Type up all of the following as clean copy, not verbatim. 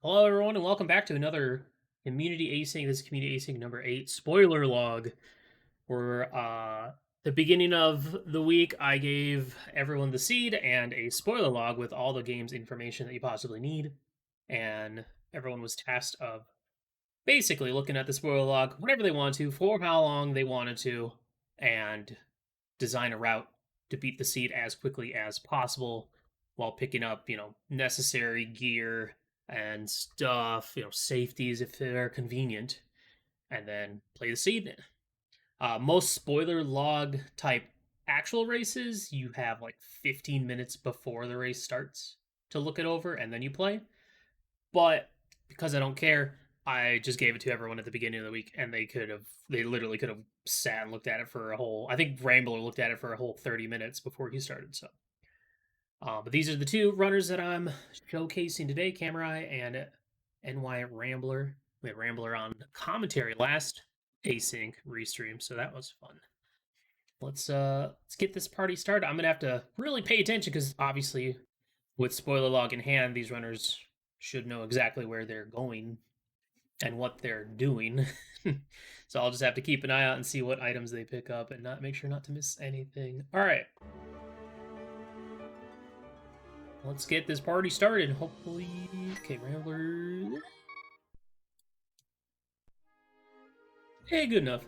Hello, everyone, and welcome back to another Community Async. This is Community Async number 8, spoiler log. Where the beginning of the week, I gave everyone the seed and a spoiler log with all the game's information that you possibly need, and everyone was tasked of basically looking at the spoiler log whenever they wanted to, for how long they wanted to, and design a route to beat the seed as quickly as possible while picking up, necessary gear and stuff, safeties if they're convenient, and then play the seed. Most spoiler log type actual races, you have like 15 minutes before the race starts to look it over and then you play. But because I don't care, I just gave it to everyone at the beginning of the week, and they literally could have sat and looked at it for a whole. I think Rambler looked at it for a whole 30 minutes before he started. So, but these are the two runners that I'm showcasing today: Camerai and NY Rambler. We had Rambler on commentary last async restream, so that was fun. Let's get this party started. I'm gonna have to really pay attention because obviously, with spoiler log in hand, these runners should know exactly where they're going and what they're doing. So I'll just have to keep an eye out and see what items they pick up and make sure not to miss anything. All right. Let's get this party started. Hopefully, okay, Rambler. Hey, good enough.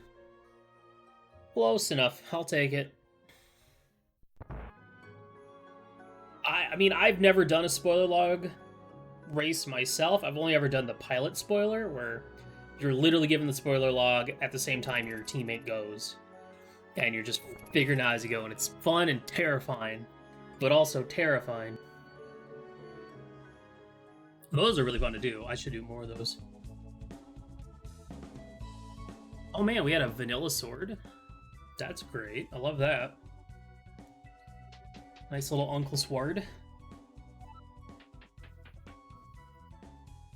Close enough. I'll take it. I mean, I've never done a spoiler log race myself. I've only ever done the pilot spoiler, where you're literally given the spoiler log at the same time your teammate goes, and you're just figuring out as you go, and it's fun and terrifying, but also terrifying. Those are really fun to do. I should do more of those. Oh man, we had a vanilla sword. That's great. I love that. Nice little Uncle Sword.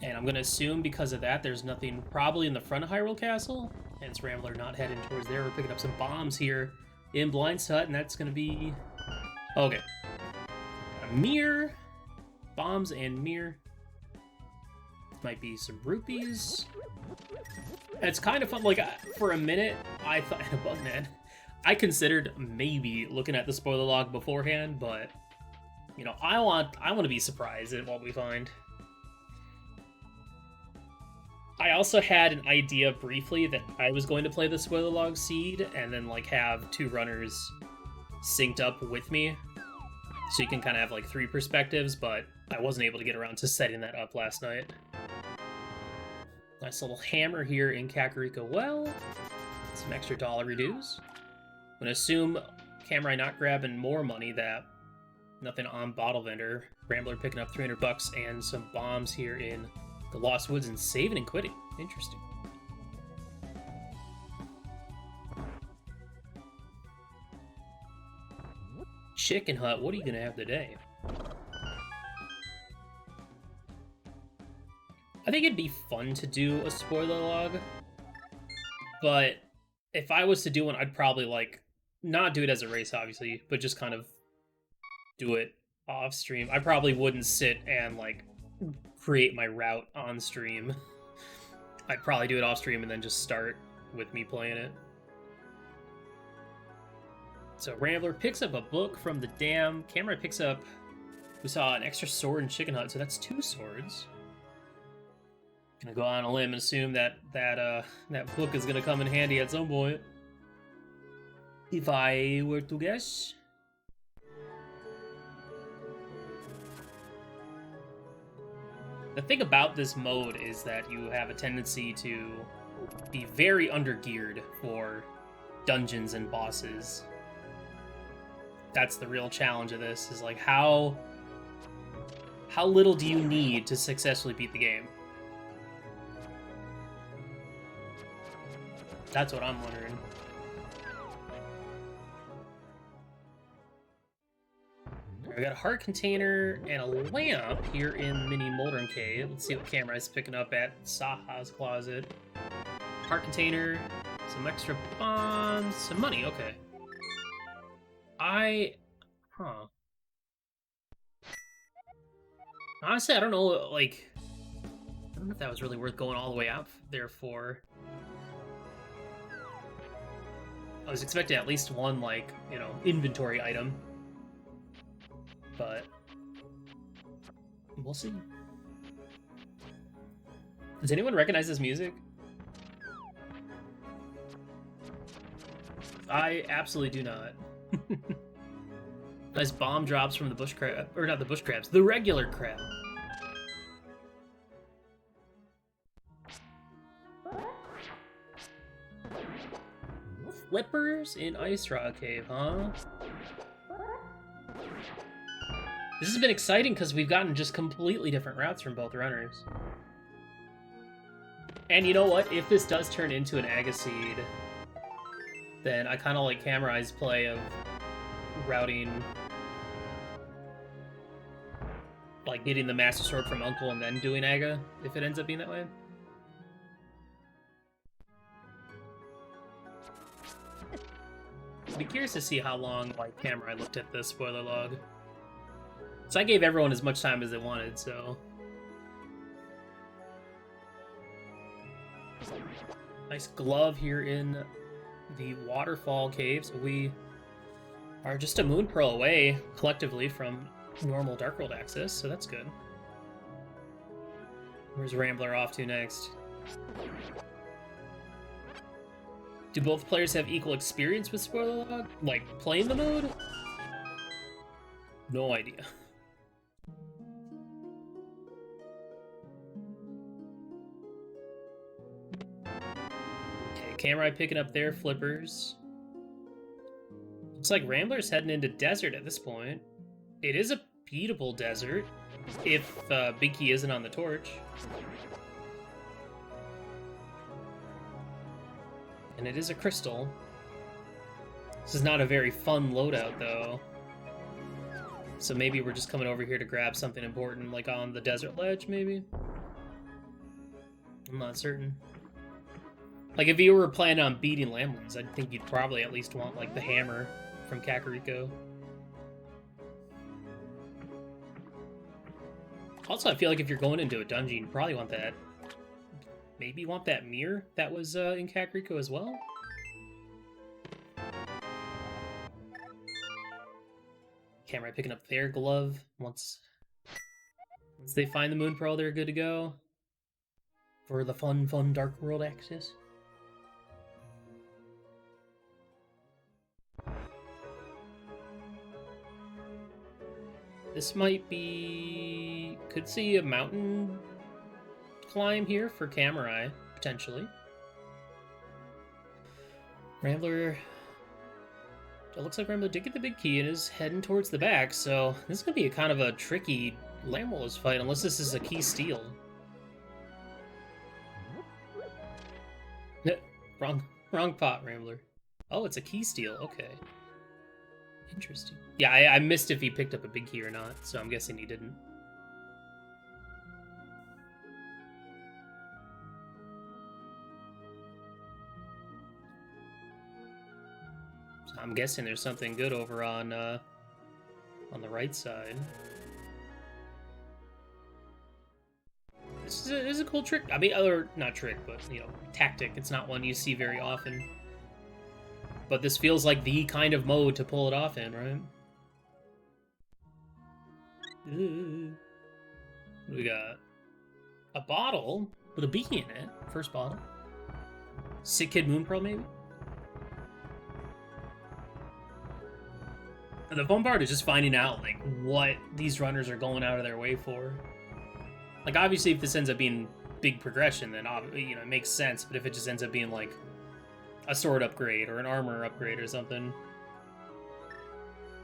And I'm going to assume because of that, there's nothing probably in the front of Hyrule Castle. Hence Rambler not heading towards there. We're picking up some bombs here in Blind's Hut, and that's going to be... Okay. A mirror. Bombs and mirror. Might be some rupees. It's kind of fun. Like, for a minute, I thought... Bugman. I considered maybe looking at the spoiler log beforehand, but... I want to be surprised at what we find. I also had an idea briefly that I was going to play the spoiler log seed and then like have two runners synced up with me, so you can kind of have like three perspectives, but I wasn't able to get around to setting that up last night. Nice little hammer here in Kakariko Well. Some extra dollar dues. I'm gonna assume Camerai not grabbing more money, that nothing on Bottle Vendor. Rambler picking up 300 bucks and some bombs here in the Lost Woods and saving and quitting. Interesting. Chicken Hut, what are you going to have today? I think it'd be fun to do a spoiler log, but if I was to do one, I'd probably like not do it as a race, obviously, but just kind of do it off stream. I probably wouldn't sit and like create my route on stream. I'd probably do it off stream and then just start with me playing it. So Rambler picks up a book from the dam. Camerai picks up... We saw an extra sword in Chicken Hut, so that's 2 swords. Gonna go on a limb and assume that book is gonna come in handy at some point. If I were to guess. The thing about this mode is that you have a tendency to be very undergeared for dungeons and bosses. That's the real challenge of this, is like how little do you need to successfully beat the game? That's what I'm wondering. We got a heart container and a lamp here in Mini Moldern Cave. Let's see what Camerai's picking up at Saha's closet. Heart container, some extra bombs, some money. Okay. Honestly, I don't know, like, don't know if that was really worth going all the way out there for. I was expecting at least one, like, you know, inventory item. But we'll see. Does anyone recognize this music? I absolutely do not. Nice bomb drops from the bush crab, or not the bush crabs, the regular crab. Flippers in Ice Rock Cave, huh? This has been exciting because we've gotten just completely different routes from both runners. And you know what? If this does turn into an Agaseed, then I kind of like Camrai's play of routing, like getting the Master Sword from Uncle and then doing Aga, if it ends up being that way. I'd be curious to see how long like Camrai looked at the spoiler log. So I gave everyone as much time as they wanted, so. Nice glove here in the Waterfall Cave. So we are just a Moon Pearl away, collectively, from normal Dark World access, so that's good. Where's Rambler off to next? Do both players have equal experience with spoiler log? Like, playing the mode? No idea. Camrai picking up their flippers. Looks like Rambler's heading into desert at this point. It is a beatable desert, if Big Key isn't on the torch. And it is a crystal. This is not a very fun loadout, though. So maybe we're just coming over here to grab something important, like on the desert ledge, maybe? I'm not certain. Like, if you were planning on beating Lamlins, I think you'd probably at least want, like, the hammer from Kakariko. Also, I feel like if you're going into a dungeon, you probably want that... Maybe you want that mirror that was in Kakariko as well? Camera picking up their glove. Once they find the Moon Pearl, they're good to go. For the fun Dark World access. This might be... Could see a mountain climb here for Camrai, potentially. Rambler... It looks like Rambler did get the big key and is heading towards the back, so this is going to be a kind of a tricky Lamwolves fight, unless this is a key steal. Wrong pot, Rambler. Oh, it's a key steal, okay. Interesting. Yeah, I missed if he picked up a big key or not, so I'm guessing he didn't. So I'm guessing there's something good over on the right side. This is a cool trick. I mean, or not trick, but, you know, tactic. It's not one you see very often. But this feels like the kind of mode to pull it off in, right? We got a bottle with a beacon in it. First bottle. Sick Kid Moon Pearl, maybe? And the fun part is just finding out, like, what these runners are going out of their way for. Like, obviously, if this ends up being big progression, then, you know, it makes sense. But if it just ends up being, like, a sword upgrade or an armor upgrade or something.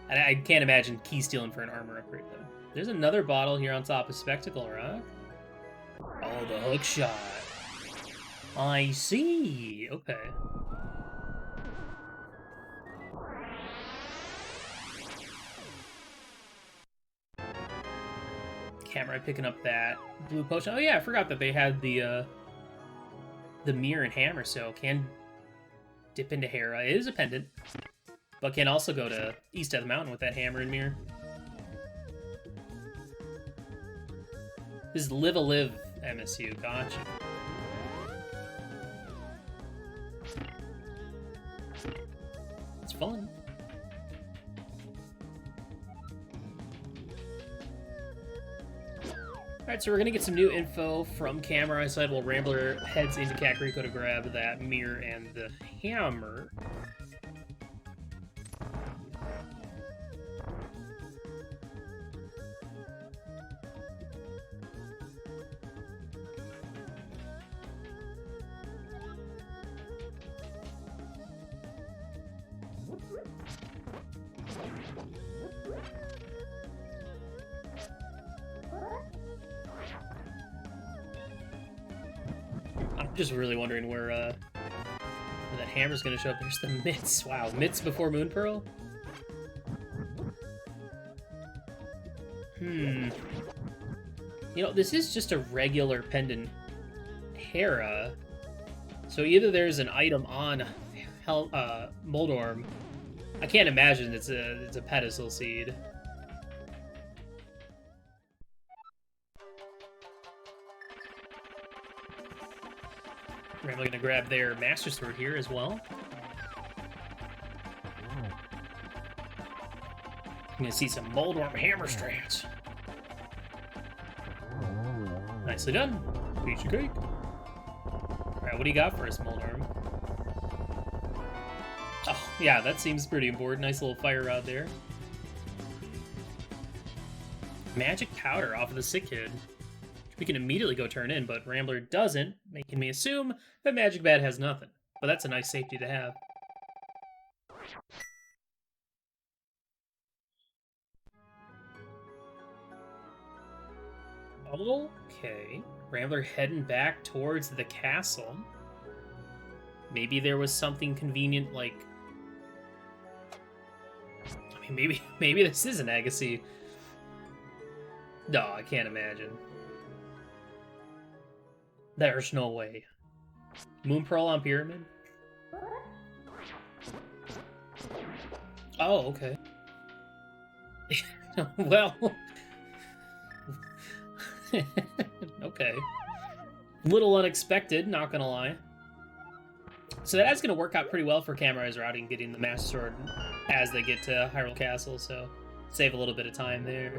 And I can't imagine key stealing for an armor upgrade, though. There's another bottle here on top of Spectacle Rock. Oh, the hook shot. I see. Okay. Camera picking up that blue potion. Oh yeah, I forgot that they had the mirror and hammer, so can dip into Hera. It is a pendant, but can also go to east of the mountain with that hammer and mirror. This is Live a Live MSU, gotcha. It's fun. Alright, so we're gonna get some new info from camera. I said while Rambler heads into Kakariko to grab that mirror and the hammer. I'm just really wondering where that hammer's gonna show up. There's the mitts. Wow, mitts before Moon Pearl? You know, this is just a regular pendant Hera. So either there's an item on Moldorm. I can't imagine it's a pedestal seed. I'm gonna grab their Master Sword here as well. I'm gonna see some Moldorm hammer strands. Nicely done. Piece of cake. Alright, what do you got for us, Moldorm? Oh, yeah, that seems pretty important. Nice little fire rod there. Magic powder off of the sick kid. We can immediately go turn in, but Rambler doesn't, making me assume that Magic Bat has nothing. But that's a nice safety to have. Okay. Rambler heading back towards the castle. Maybe there was something convenient, like... I mean, maybe this is an Agassi. No, I can't imagine. There's no way. Moon Pearl on Pyramid? Oh, okay. Well... okay. Little unexpected, not gonna lie. So that's gonna work out pretty well for Camara's routing, getting the Master Sword as they get to Hyrule Castle, so save a little bit of time there.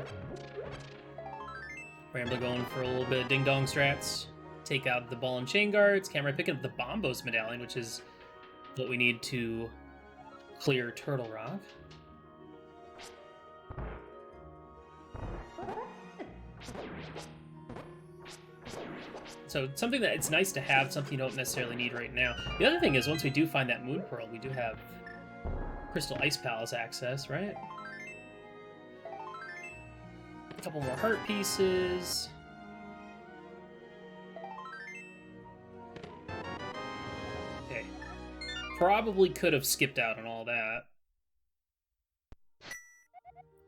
Rambler going for a little bit of ding-dong strats. Take out the ball and chain guards. Camera picking up the Bombos medallion, which is what we need to clear Turtle Rock. So something that it's nice to have, something you don't necessarily need right now. The other thing is, once we do find that Moon Pearl, we do have Crystal Ice Palace access, right? A couple more heart pieces. Okay. Probably could have skipped out on all that.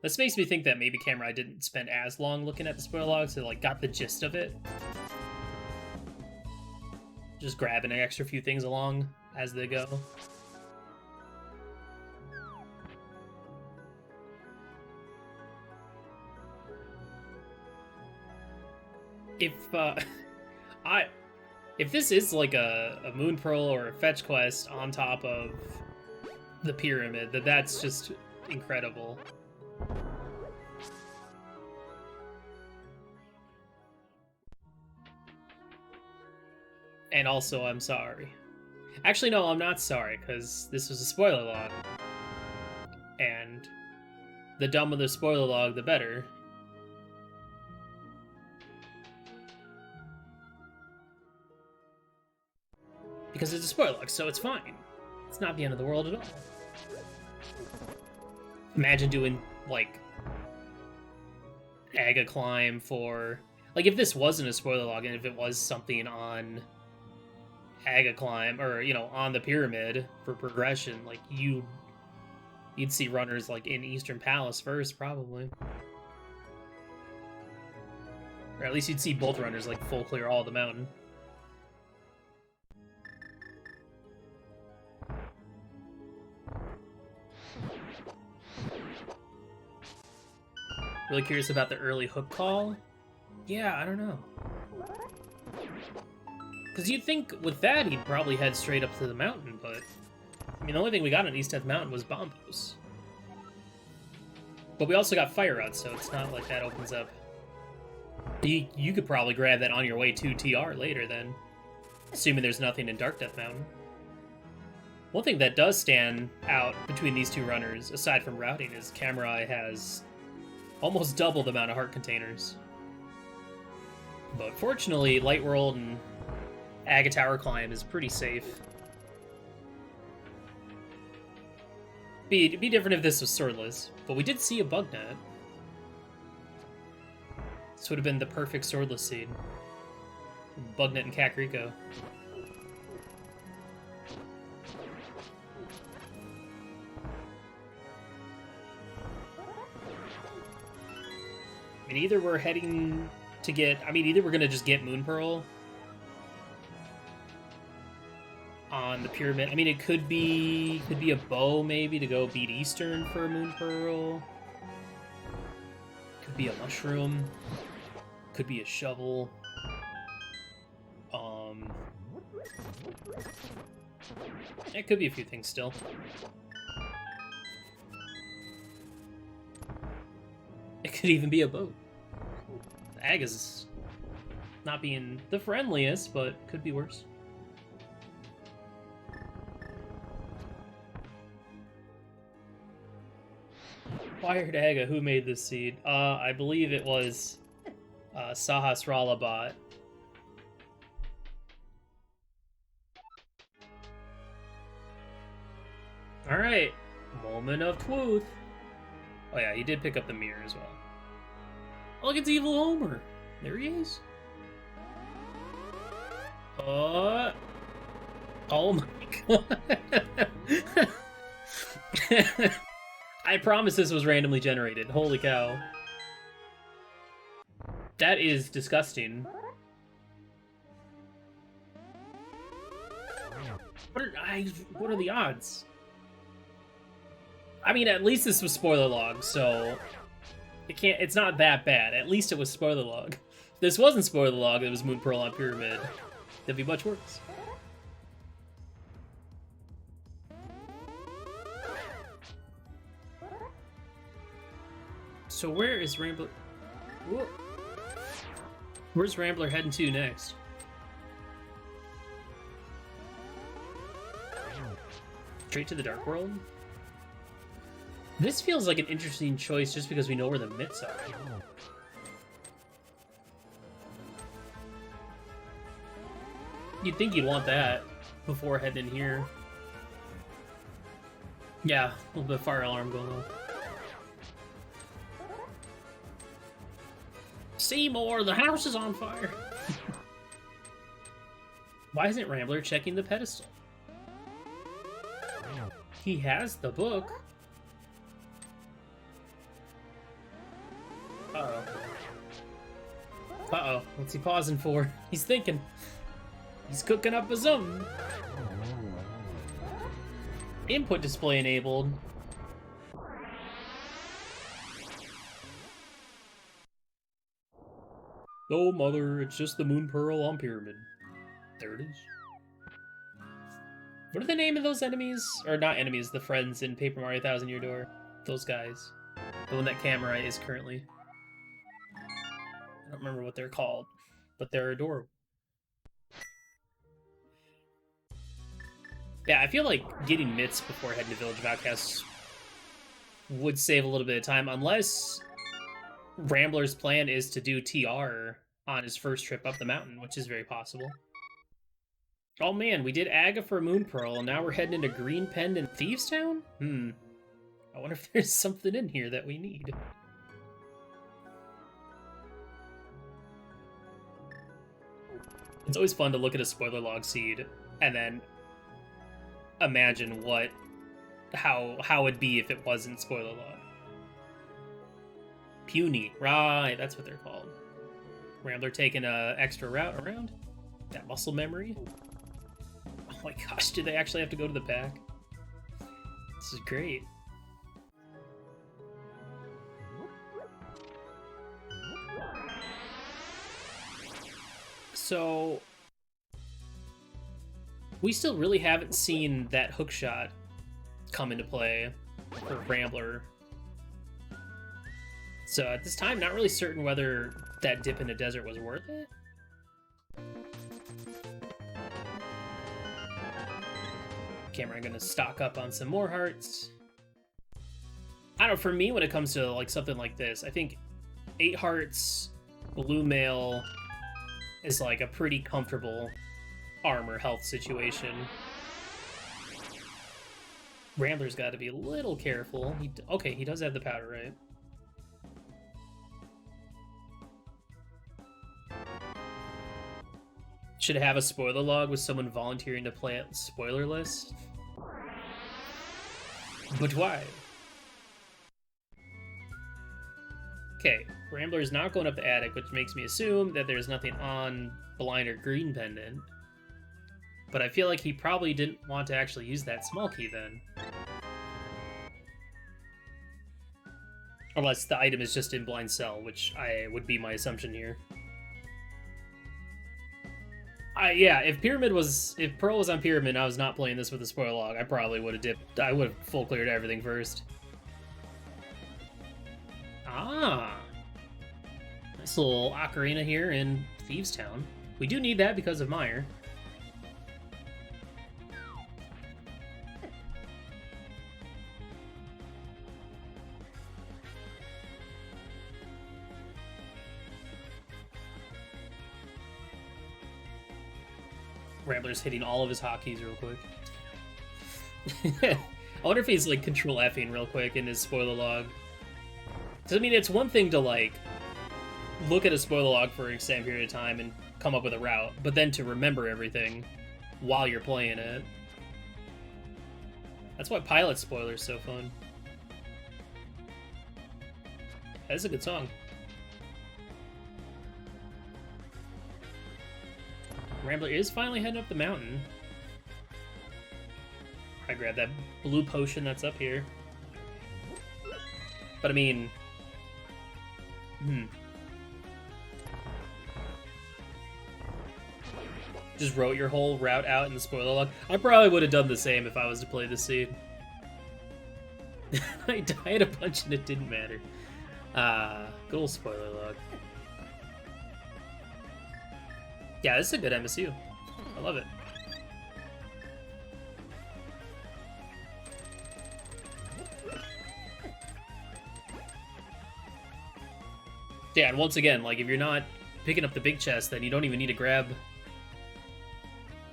This makes me think that maybe Camera didn't spend as long looking at the spoiler log, so like got the gist of it. Just grabbing an extra few things along as they go. If this is like a Moon Pearl or a fetch quest on top of the pyramid, that's just incredible. And also, I'm sorry. Actually, no, I'm not sorry, because this was a spoiler log. And the dumber the spoiler log, the better. Because it's a spoiler log, so it's fine. It's not the end of the world at all. Imagine doing, like, Aga Climb for... Like, if this wasn't a spoiler log, and if it was something on Aga Climb, or, you know, on the pyramid for progression, like, you'd see runners, like, in Eastern Palace first, probably. Or at least you'd see both runners, like, full clear all the mountain. Really curious about the early hook call? Yeah, I don't know. Because you'd think with that he'd probably head straight up to the mountain, but I mean the only thing we got on East Death Mountain was bomb posts. But we also got fire rods, so it's not like that opens up. You could probably grab that on your way to TR later then, assuming there's nothing in Dark Death Mountain. One thing that does stand out between these two runners, aside from routing, is Camurai has almost double the amount of heart containers. But fortunately, Light World and Aga Tower Climb is pretty safe. It'd be different if this was swordless, but we did see a bug net. This would have been the perfect swordless seed. Bug net and Kakariko. I mean, either we're heading to get... I mean, either we're going to just get Moon Pearl on the pyramid. I mean, it could be a bow, maybe, to go beat Eastern for a Moon Pearl. Could be a mushroom. Could be a shovel. It could be a few things still. It could even be a boat. Aga's not being the friendliest, but could be worse. Wired Aga, who made this seed? I believe it was Sahasrara. Alright, moment of truth. Oh yeah, he did pick up the mirror as well. Look, it's Evil Homer. There he is. Oh my god. I promise this was randomly generated. Holy cow. That is disgusting. What are the odds? I mean, at least this was spoiler log, so it's not that bad. At least it was spoiler log. If this wasn't spoiler log, it was Moon Pearl on Pyramid. That'd be much worse. So where is Rambler? Whoa. Where's Rambler heading to next? Straight to the Dark World? This feels like an interesting choice just because we know where the mitts are. You'd think you'd want that before heading in here. Yeah, a little bit of fire alarm going on. Seymour, the house is on fire! Why isn't Rambler checking the pedestal? He has the book. Uh-oh. Uh-oh. What's he pausing for? He's thinking. He's cooking up a something. Input display enabled. Oh, mother, it's just the Moon Pearl on Pyramid. There it is. What are the name of those enemies? Or not enemies, the friends in Paper Mario Thousand Year Door. Those guys. The one that Camurai is currently. I don't remember what they're called, but they're adorable. Yeah, I feel like getting mitts before heading to Village of Outcasts would save a little bit of time, unless Rambler's plan is to do TR on his first trip up the mountain, which is very possible. Oh man, we did Aga for Moon Pearl, and now we're heading into Green Pen and Thieves Town? I wonder if there's something in here that we need. It's always fun to look at a spoiler log seed and then imagine how it'd be if it wasn't spoiler log. Puny, right, that's what they're called. Rambler taking a extra route around. That muscle memory. Oh my gosh, do they actually have to go to the back? This is great. So, We still really haven't seen that hook shot come into play for Rambler. So at this time, not really certain whether that dip in the desert was worth it. Cameron gonna stock up on some more hearts. I don't know, for me, when it comes to like something like this, I think 8 hearts, blue mail is like a pretty comfortable armor health situation. Rambler's got to be a little careful. Okay, he does have the powder, right? Should have a spoiler log with someone volunteering to play it spoilerless. But why? Okay, Rambler is not going up the attic, which makes me assume that there's nothing on Blind or Green Pendant. But I feel like he probably didn't want to actually use that small key then. Unless the item is just in Blind Cell, which would be my assumption here. Yeah, if Pearl was on Pyramid and I was not playing this with a spoiler log, I probably would have dipped. I would have full cleared everything first. Ah. Nice little ocarina here in Thieves Town. We do need that because of Meyer. Rambler's hitting all of his hotkeys real quick. I wonder if he's like control Fing real quick in his spoiler log. Because I mean, it's one thing to like look at a spoiler log for an extended period of time and come up with a route, but then to remember everything while you're playing it. That's why Pilot Spoiler's so fun. That's a good song. Rambler is finally heading up the mountain. I grab that blue potion that's up here. But I mean... Just wrote your whole route out in the spoiler log. I probably would have done the same if I was to play this scene. I died a bunch and it didn't matter. Good old spoiler log. Yeah, this is a good MSU. I love it. Yeah, and once again, like, if you're not picking up the big chest, then you don't even need to grab...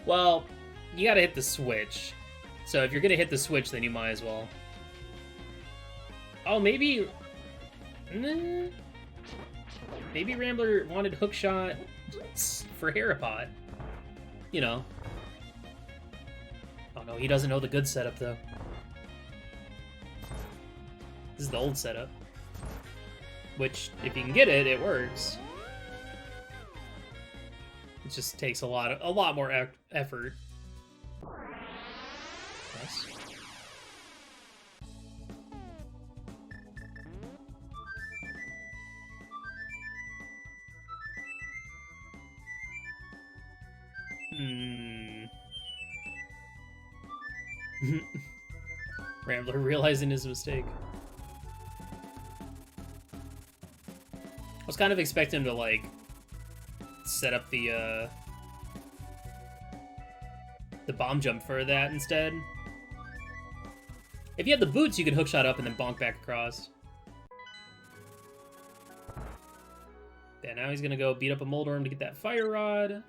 Well, you gotta hit the switch. So if you're gonna hit the switch, then you might as well. Oh, maybe... Maybe Rambler wanted hookshot for Haripot. You know. Oh no, he doesn't know the good setup, though. This is the old setup. Which, if you can get it, it works. It just takes a lot more effort. Nice. Rambler realizing his mistake. I was kind of expecting him to, like, set up the bomb jump for that instead. If you had the boots, you could hookshot up and then bonk back across. Yeah, now he's gonna go beat up a Moldorm to get that fire rod.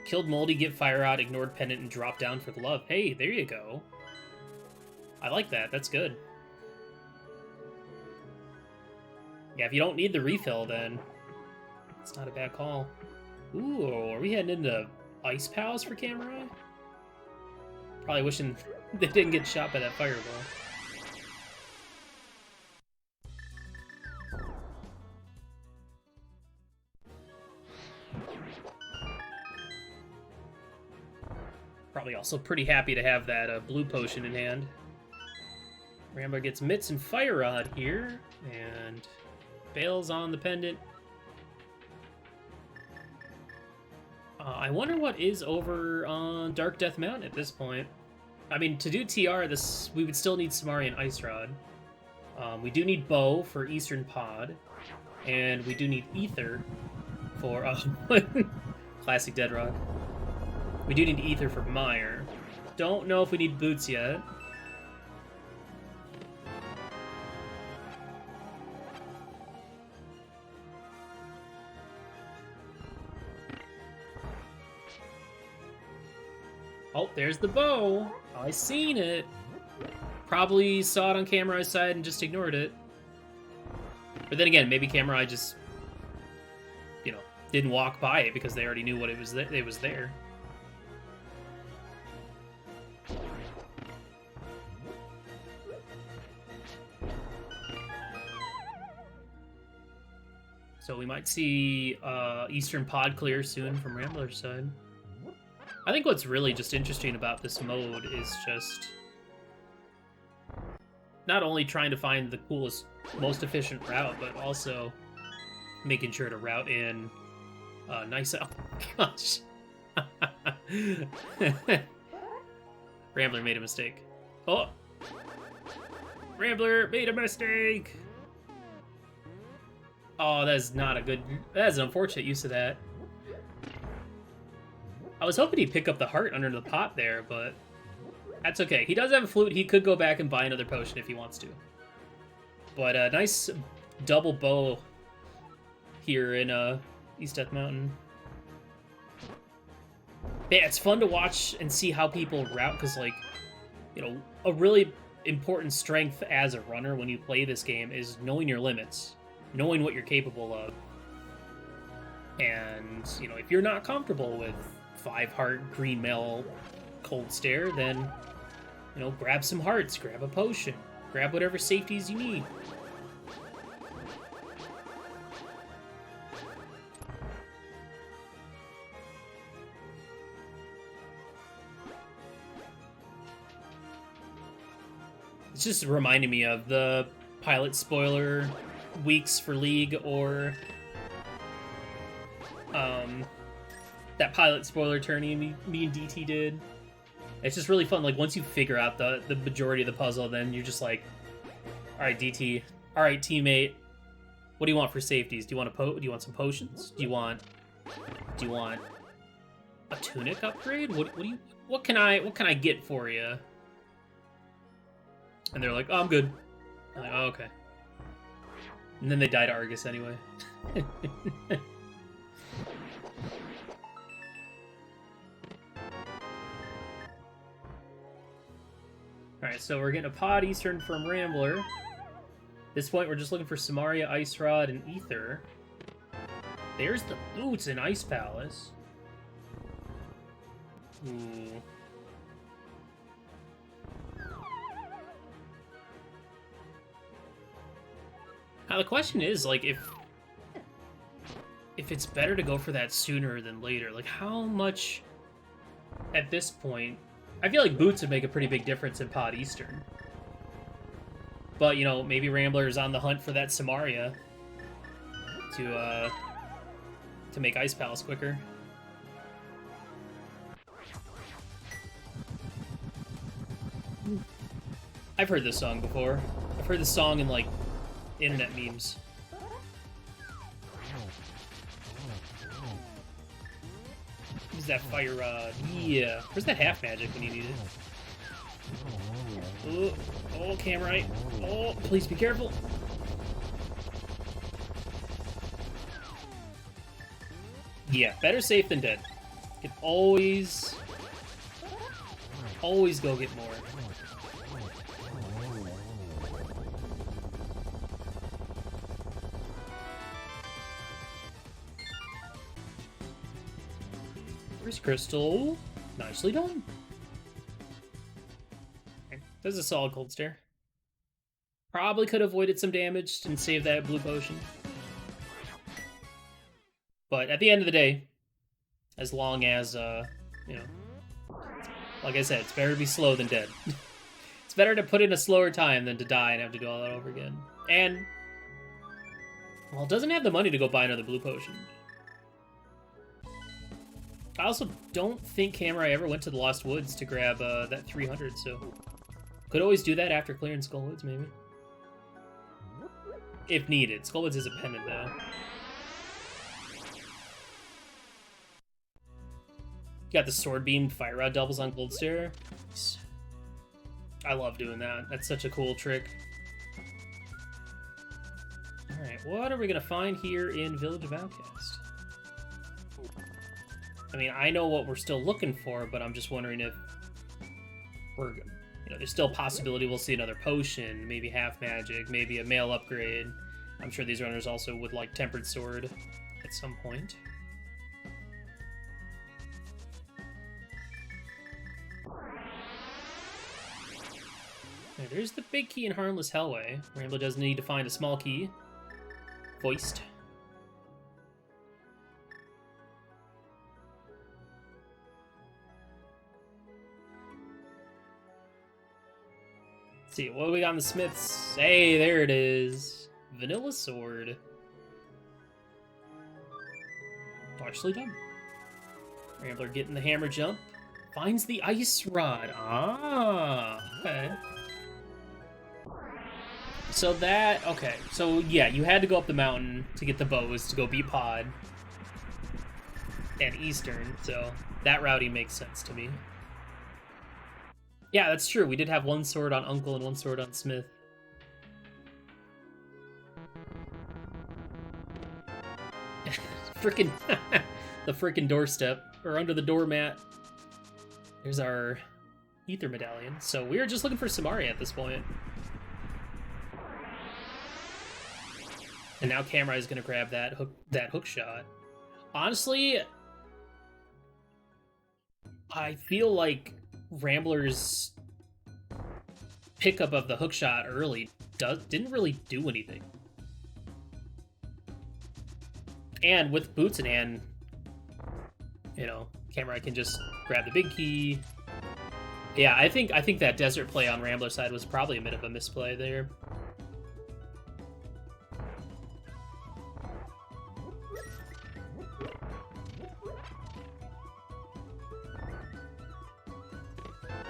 Killed Moldy, get fire rod, ignored pendant, and drop down for the love. Hey, there you go. I like that. That's good. Yeah, if you don't need the refill, then it's not a bad call. Ooh, are we heading into Ice Palace for Cameron? Probably wishing they didn't get shot by that fireball. Probably also pretty happy to have that blue potion in hand. Rambler gets mitts and fire rod here, and bails on the pendant. I wonder what is over on Dark Death Mountain at this point. I mean, to do TR, we would still need Samari and Ice Rod. We do need Bow for Eastern Pod, and we do need Ether for Classic Dead Rock. We do need Ether for Mire. Don't know if we need Boots yet. Oh, there's the bow. I seen it. Probably saw it on Camera Eye's side and just ignored it. But then again, maybe Camera Eye just, you know, didn't walk by it because they already knew what it was there. So we might see Eastern Pod clear soon from Rambler's side. I think what's really just interesting about this mode is just not only trying to find the coolest, most efficient route, but also making sure to route in nice... Oh my gosh. Rambler made a mistake. Oh! Rambler made a mistake! Oh, that is not a good... That is an unfortunate use of that. I was hoping he'd pick up the heart under the pot there, but that's okay. He does have a flute. He could go back and buy another potion if he wants to. But a nice double bow here in East Death Mountain. Yeah, it's fun to watch and see how people route, because, like, you know, a really important strength as a runner when you play this game is knowing your limits, knowing what you're capable of. And, you know, if you're not comfortable with 5 heart green mail cold stare, then, you know, grab some hearts, grab a potion, grab whatever safeties you need. It's just reminding me of the pilot spoiler weeks for League, or that pilot spoiler tourney me and DT did. It's just really fun. Like, once you figure out the majority of the puzzle, then you're just like, all right, DT, all right, teammate, what do you want for safeties? Do you want do you want some potions? Do you want a tunic upgrade? What can I get for you? And they're like, oh, I'm good. I'm like, oh, okay. And then they die to Argus anyway. Alright, so we're getting a pod Eastern from Rambler. At this point, we're just looking for Samaria, Ice Rod, and Ether. There's the boots in Ice Palace. Ooh. Now the question is, like, if it's better to go for that sooner than later. Like, how much at this point... I feel like boots would make a pretty big difference in Pod Eastern. But, you know, maybe Rambler is on the hunt for that Samaria to make Ice Palace quicker. I've heard this song before. I've heard this song in, like, internet memes. Use that fire rod. Yeah. Where's that half magic when you need it? Oh, Camera Eye. Oh, please be careful. Yeah, better safe than dead. You can always go get more. Where's Crystal? Nicely done. Okay. There's a solid cold stare. Probably could have avoided some damage and saved that blue potion. But at the end of the day, as long as, you know, like I said, it's better to be slow than dead. It's better to put in a slower time than to die and have to do all that over again. And, well, it doesn't have the money to go buy another blue potion. I also don't think Camerai ever went to the Lost Woods to grab that 300, so could always do that after clearing Skull Woods, maybe. If needed. Skull Woods is a pendant, though. Got the Sword Beam Fire Rod doubles on Gold Stair. I love doing that. That's such a cool trick. Alright, what are we going to find here in Village of Outcast? I mean, I know what we're still looking for, but I'm just wondering if we're... You know, there's still a possibility we'll see another potion, maybe half magic, maybe a male upgrade. I'm sure these runners also would like Tempered Sword at some point. Right, there's the big key in Harmless Hellway. Rambler does need to find a small key. Foist. Let's see, what do we got in the Smiths? Hey, there it is. Vanilla Sword. Partially done. Rambler getting the hammer jump. Finds the Ice Rod. Ah, okay. So that, okay. So yeah, you had to go up the mountain to get the bows to go beat Pod and Eastern. So that routing makes sense to me. Yeah, that's true. We did have one sword on Uncle and one sword on Smith. Frickin' the frickin' doorstep, or under the doormat. There's our Ether Medallion. So we are just looking for Samaria at this point. And now Camerai is going to grab that hook shot. Honestly, I feel like Rambler's pickup of the hook shot early didn't really do anything. And with boots in hand, you know, Camerai can just grab the big key. Yeah, I think that desert play on Rambler's side was probably a bit of a misplay there.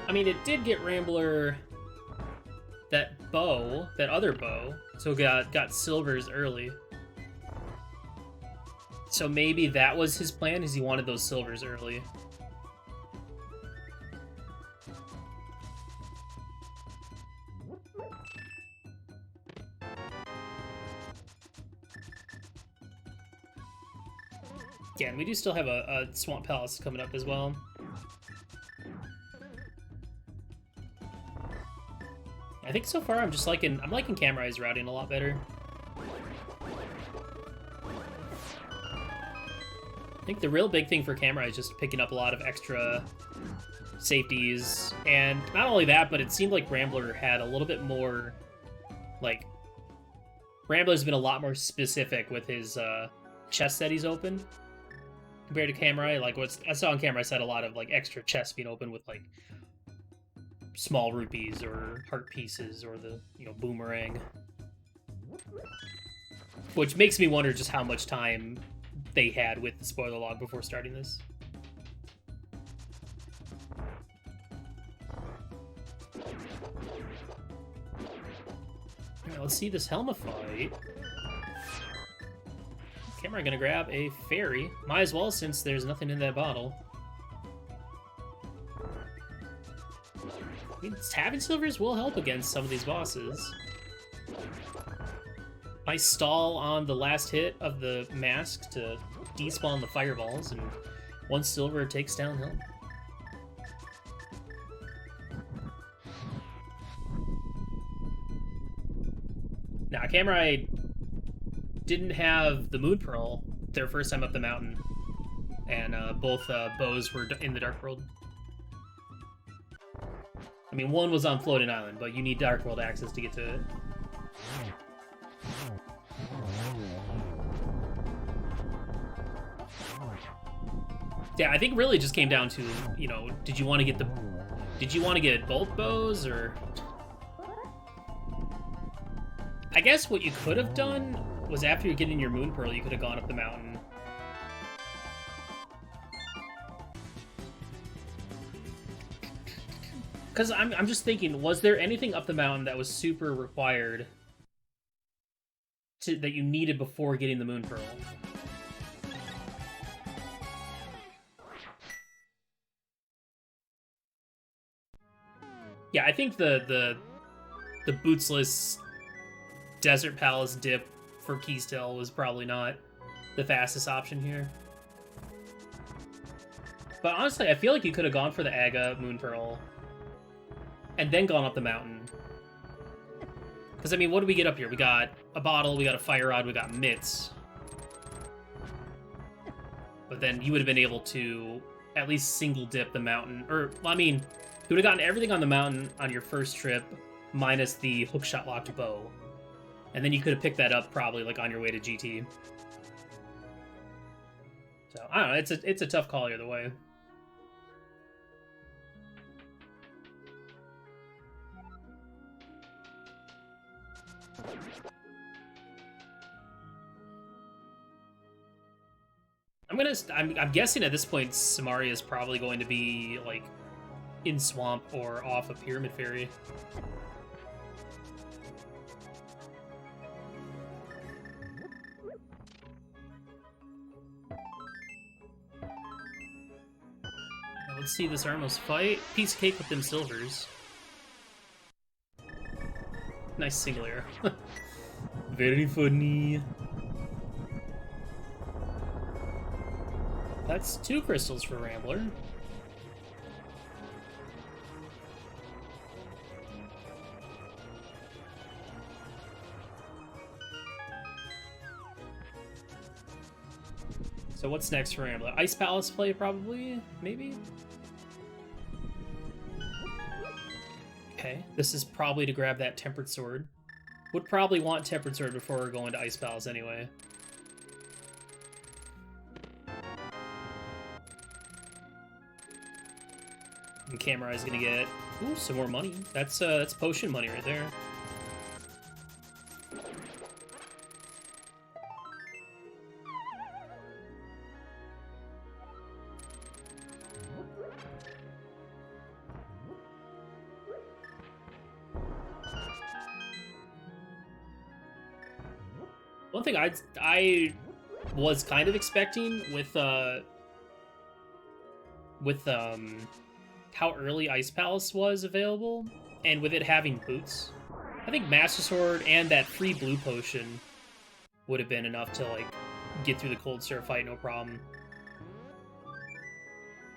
I mean, it did get Rambler that bow, that other bow, so got silvers early. So maybe that was his plan, is he wanted those silvers early. Yeah, and we do still have a Swamp Palace coming up as well. I think so far I'm liking Camrai's routing a lot better. I think the real big thing for Camerai is just picking up a lot of extra safeties, and not only that, but it seemed like Rambler had a little bit more, like, Rambler's been a lot more specific with his chests that he's opened compared to Camerai. Like, I saw on Camerai said a lot of like extra chests being opened with like small rupees or heart pieces or the, you know, boomerang, which makes me wonder just how much time they had with the spoiler log before starting this. Right, let's see this Helma fight. Camerai gonna grab a fairy. Might as well, since there's nothing in that bottle. I mean, having silvers will help against some of these bosses. Nice stall on the last hit of the mask to despawn the fireballs, and one silver takes down Helm. Now, Camerai didn't have the Moon Pearl their first time up the mountain, and both bows were in the Dark World. I mean, one was on Floating Island, but you need Dark World access to get to it. Yeah, I think really just came down to, you know, did you want to get both bows, or... I guess what you could have done was after you're getting your Moon Pearl, you could have gone up the mountain Because I'm just thinking, was there anything up the mountain that was super required that you needed before getting the Moon Pearl? Yeah, I think the bootsless Desert Palace dip for Keystell was probably not the fastest option here. But honestly, I feel like you could have gone for the Aga Moon Pearl and then gone up the mountain. Because, I mean, what do we get up here? We got a bottle, we got a fire rod, we got mitts. But then you would have been able to at least single dip the mountain. Or, well, I mean, you would have gotten everything on the mountain on your first trip, minus the hookshot locked bow. And then you could have picked that up probably like on your way to GT. So, I don't know, it's a tough call either way. I'm guessing at this point Samaria is probably going to be like in swamp or off a Pyramid Fairy. Now let's see this Armos fight. Piece of cake with them silvers. Nice single arrow. Very funny. That's 2 crystals for Rambler. So what's next for Rambler? Ice Palace play, probably? Maybe? Okay, this is probably to grab that Tempered Sword. Would probably want Tempered Sword before going to Ice Palace anyway. And Camera is gonna get some more money. That's potion money right there. One thing I was kind of expecting with how early Ice Palace was available, and with it having boots, I think Master Sword and that free blue potion would have been enough to like get through the Cold Stare fight no problem.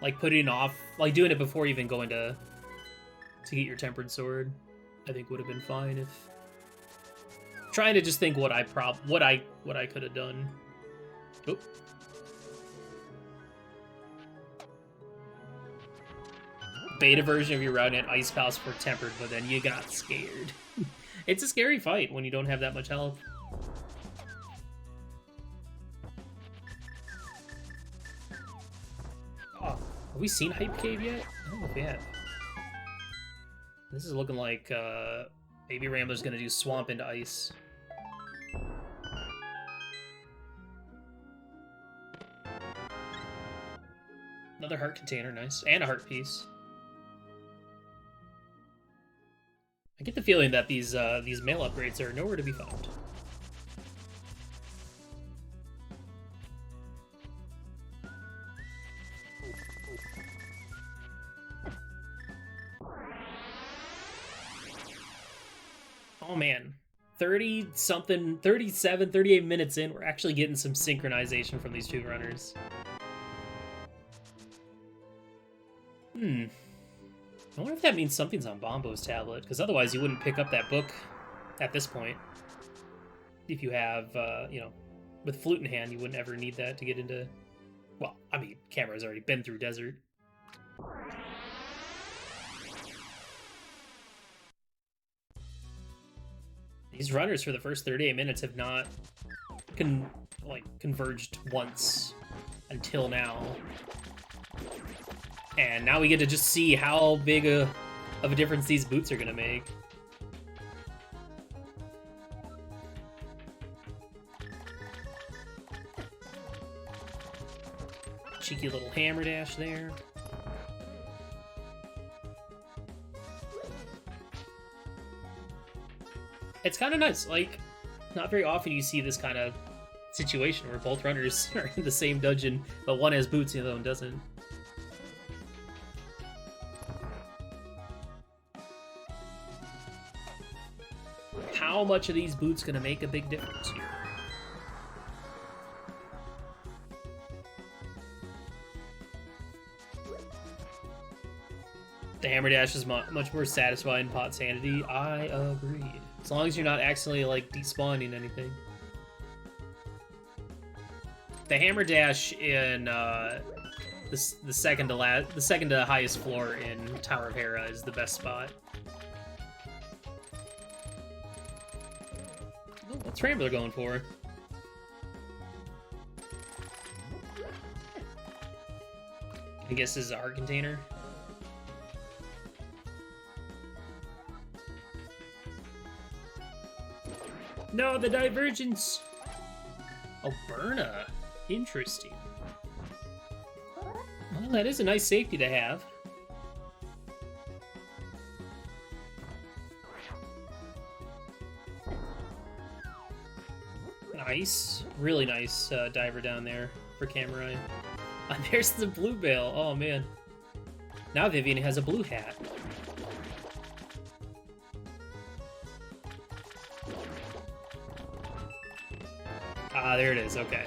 Like putting off, like doing it before even going to get your Tempered Sword, I think would have been fine. If trying to just think what I could have done. Oop. Beta version of your route at Ice Palace for Tempered, but then you got scared. It's a scary fight when you don't have that much health. Oh, have we seen Hype Cave yet? I don't know if we have. This is looking like maybe Rambler's gonna do Swamp into Ice. Another heart container, nice. And a heart piece. I get the feeling that these mail upgrades are nowhere to be found. Oh man, 30-something, 37, 38 minutes in, we're actually getting some synchronization from these two runners. I wonder if that means something's on Bombo's tablet, because otherwise you wouldn't pick up that book at this point. If you have, you know, with Flute in hand, you wouldn't ever need that to get into... Well, I mean, Camera's already been through Desert. These runners for the first 38 minutes have not converged once until now. And now we get to just see how big of a difference these boots are going to make. Cheeky little hammer dash there. It's kind of nice. Like, not very often you see this kind of situation where both runners are in the same dungeon, but one has boots and the other one doesn't. How much are these boots gonna make a big difference here? The hammer dash is much more satisfying pot sanity. I agree. As long as you're not accidentally like despawning anything. The hammer dash in the second to highest floor in Tower of Hera is the best spot. Oh, what's Rambler going for? I guess this is an art container. No, the divergence! Oh, Burna. Interesting. Well, that is a nice safety to have. Nice. Really nice diver down there for Camerai. And there's the blue veil. Oh, man. Now Vivian has a blue hat. Ah, there it is. Okay.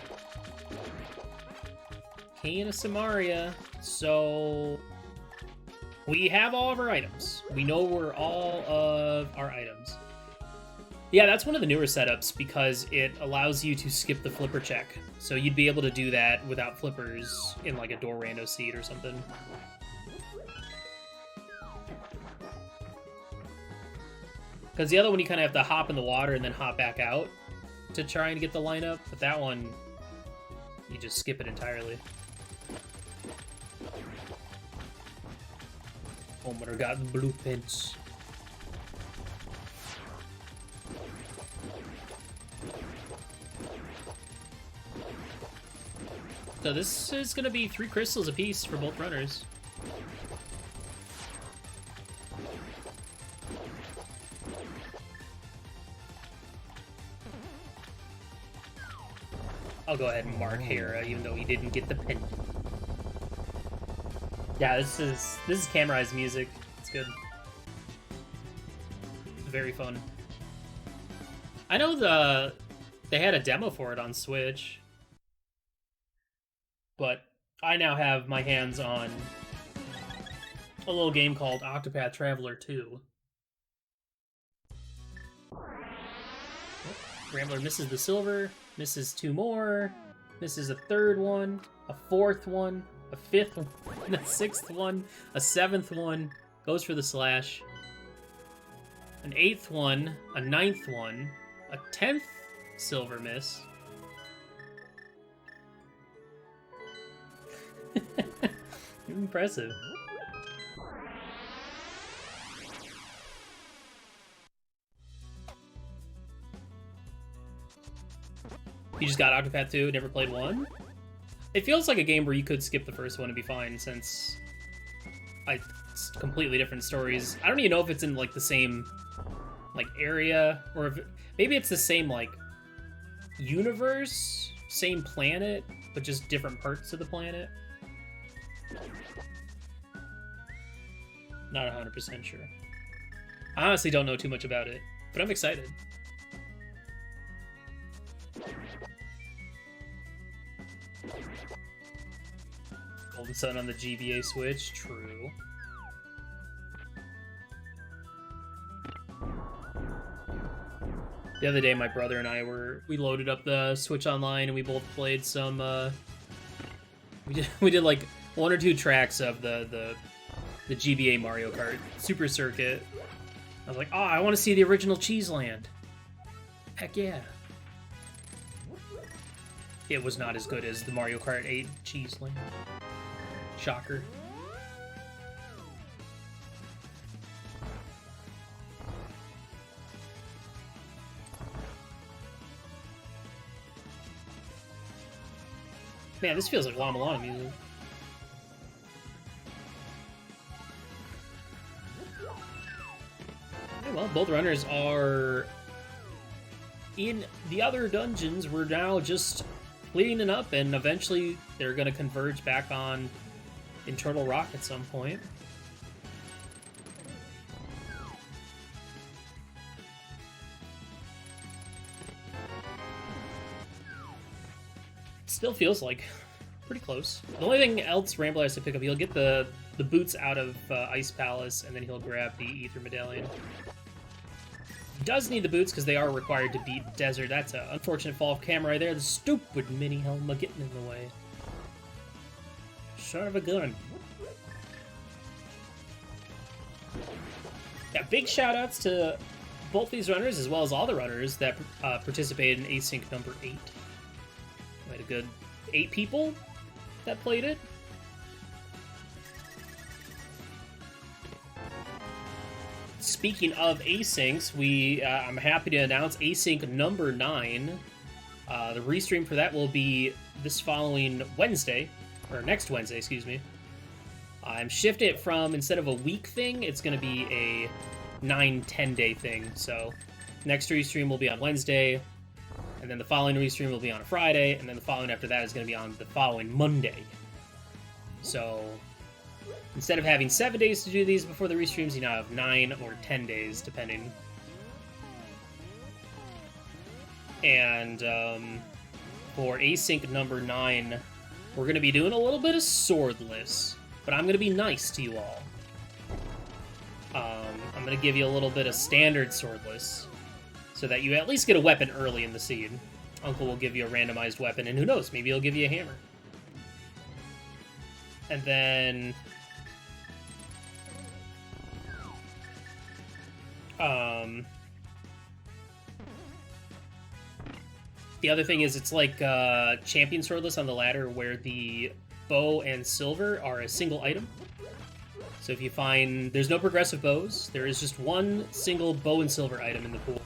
Cane of Samaria. So we have all of our items. We know where all of our items. Yeah, that's one of the newer setups because it allows you to skip the flipper check. So you'd be able to do that without flippers in like a door rando seat or something. Because the other one you kind of have to hop in the water and then hop back out to try and get the lineup, but that one, you just skip it entirely. Homer got blue pins. So this is going to be 3 crystals apiece for both runners. I'll go ahead and mark Hera, even though he didn't get the pendant. Yeah, this is Camrai's music. It's good. Very fun. I know they had a demo for it on Switch, but I now have my hands on a little game called Octopath Traveler 2. Rambler misses the silver, misses 2 more, misses a 3rd one, a 4th one, a 5th one, a 6th one, a 7th one, goes for the slash, an 8th one, a 9th one, a 10th silver miss. Impressive. You just got Octopath 2, never played 1? It feels like a game where you could skip the first one and be fine, since it's completely different stories. I don't even know if it's in like the same like area, or if maybe it's the same like universe, same planet, but just different parts of the planet. Not 100% sure. I honestly don't know too much about it, but I'm excited. Golden Sun on the GBA Switch, true. The other day, my brother and I we loaded up the Switch Online and we both played some, we did like 1 or 2 tracks of the GBA Mario Kart Super Circuit. I was like, oh, I want to see the original Cheese Land. Heck yeah. It was not as good as the Mario Kart 8 Cheese Land. Shocker. Man, this feels like Llama Llama music. Okay, well, both runners are in the other dungeons, we're now just cleaning up, and eventually they're going to converge back on Internal Rock at some point. Still feels like pretty close. The only thing else Rambler has to pick up, he'll get the boots out of Ice Palace, and then he'll grab the Ether Medallion. He does need the boots because they are required to beat Desert. That's an unfortunate fall of camera right there. The stupid mini Helma getting in the way. Son of a gun. Yeah, big shout outs to both these runners as well as all the runners that participated in Async number 8. We had a good 8 people that played it. Speaking of asyncs, I'm happy to announce async number 9. The restream for that will be this following Wednesday, or next Wednesday, excuse me. I'm shifting it from, instead of a week thing, it's going to be a 9-10 day thing. So next restream will be on Wednesday, and then the following restream will be on a Friday, and then the following after that is going to be on the following Monday. So instead of having 7 days to do these before the restreams, you now have 9 or 10 days, depending. And for async number 9, we're going to be doing a little bit of swordless, but I'm going to be nice to you all. I'm going to give you a little bit of standard swordless, so that you at least get a weapon early in the seed. Uncle will give you a randomized weapon, and who knows, maybe he'll give you a hammer. And then the other thing is, it's like champion swordless on the ladder, where the bow and silver are a single item. So if you find there's no progressive bows, there is just one single bow and silver item in the pool.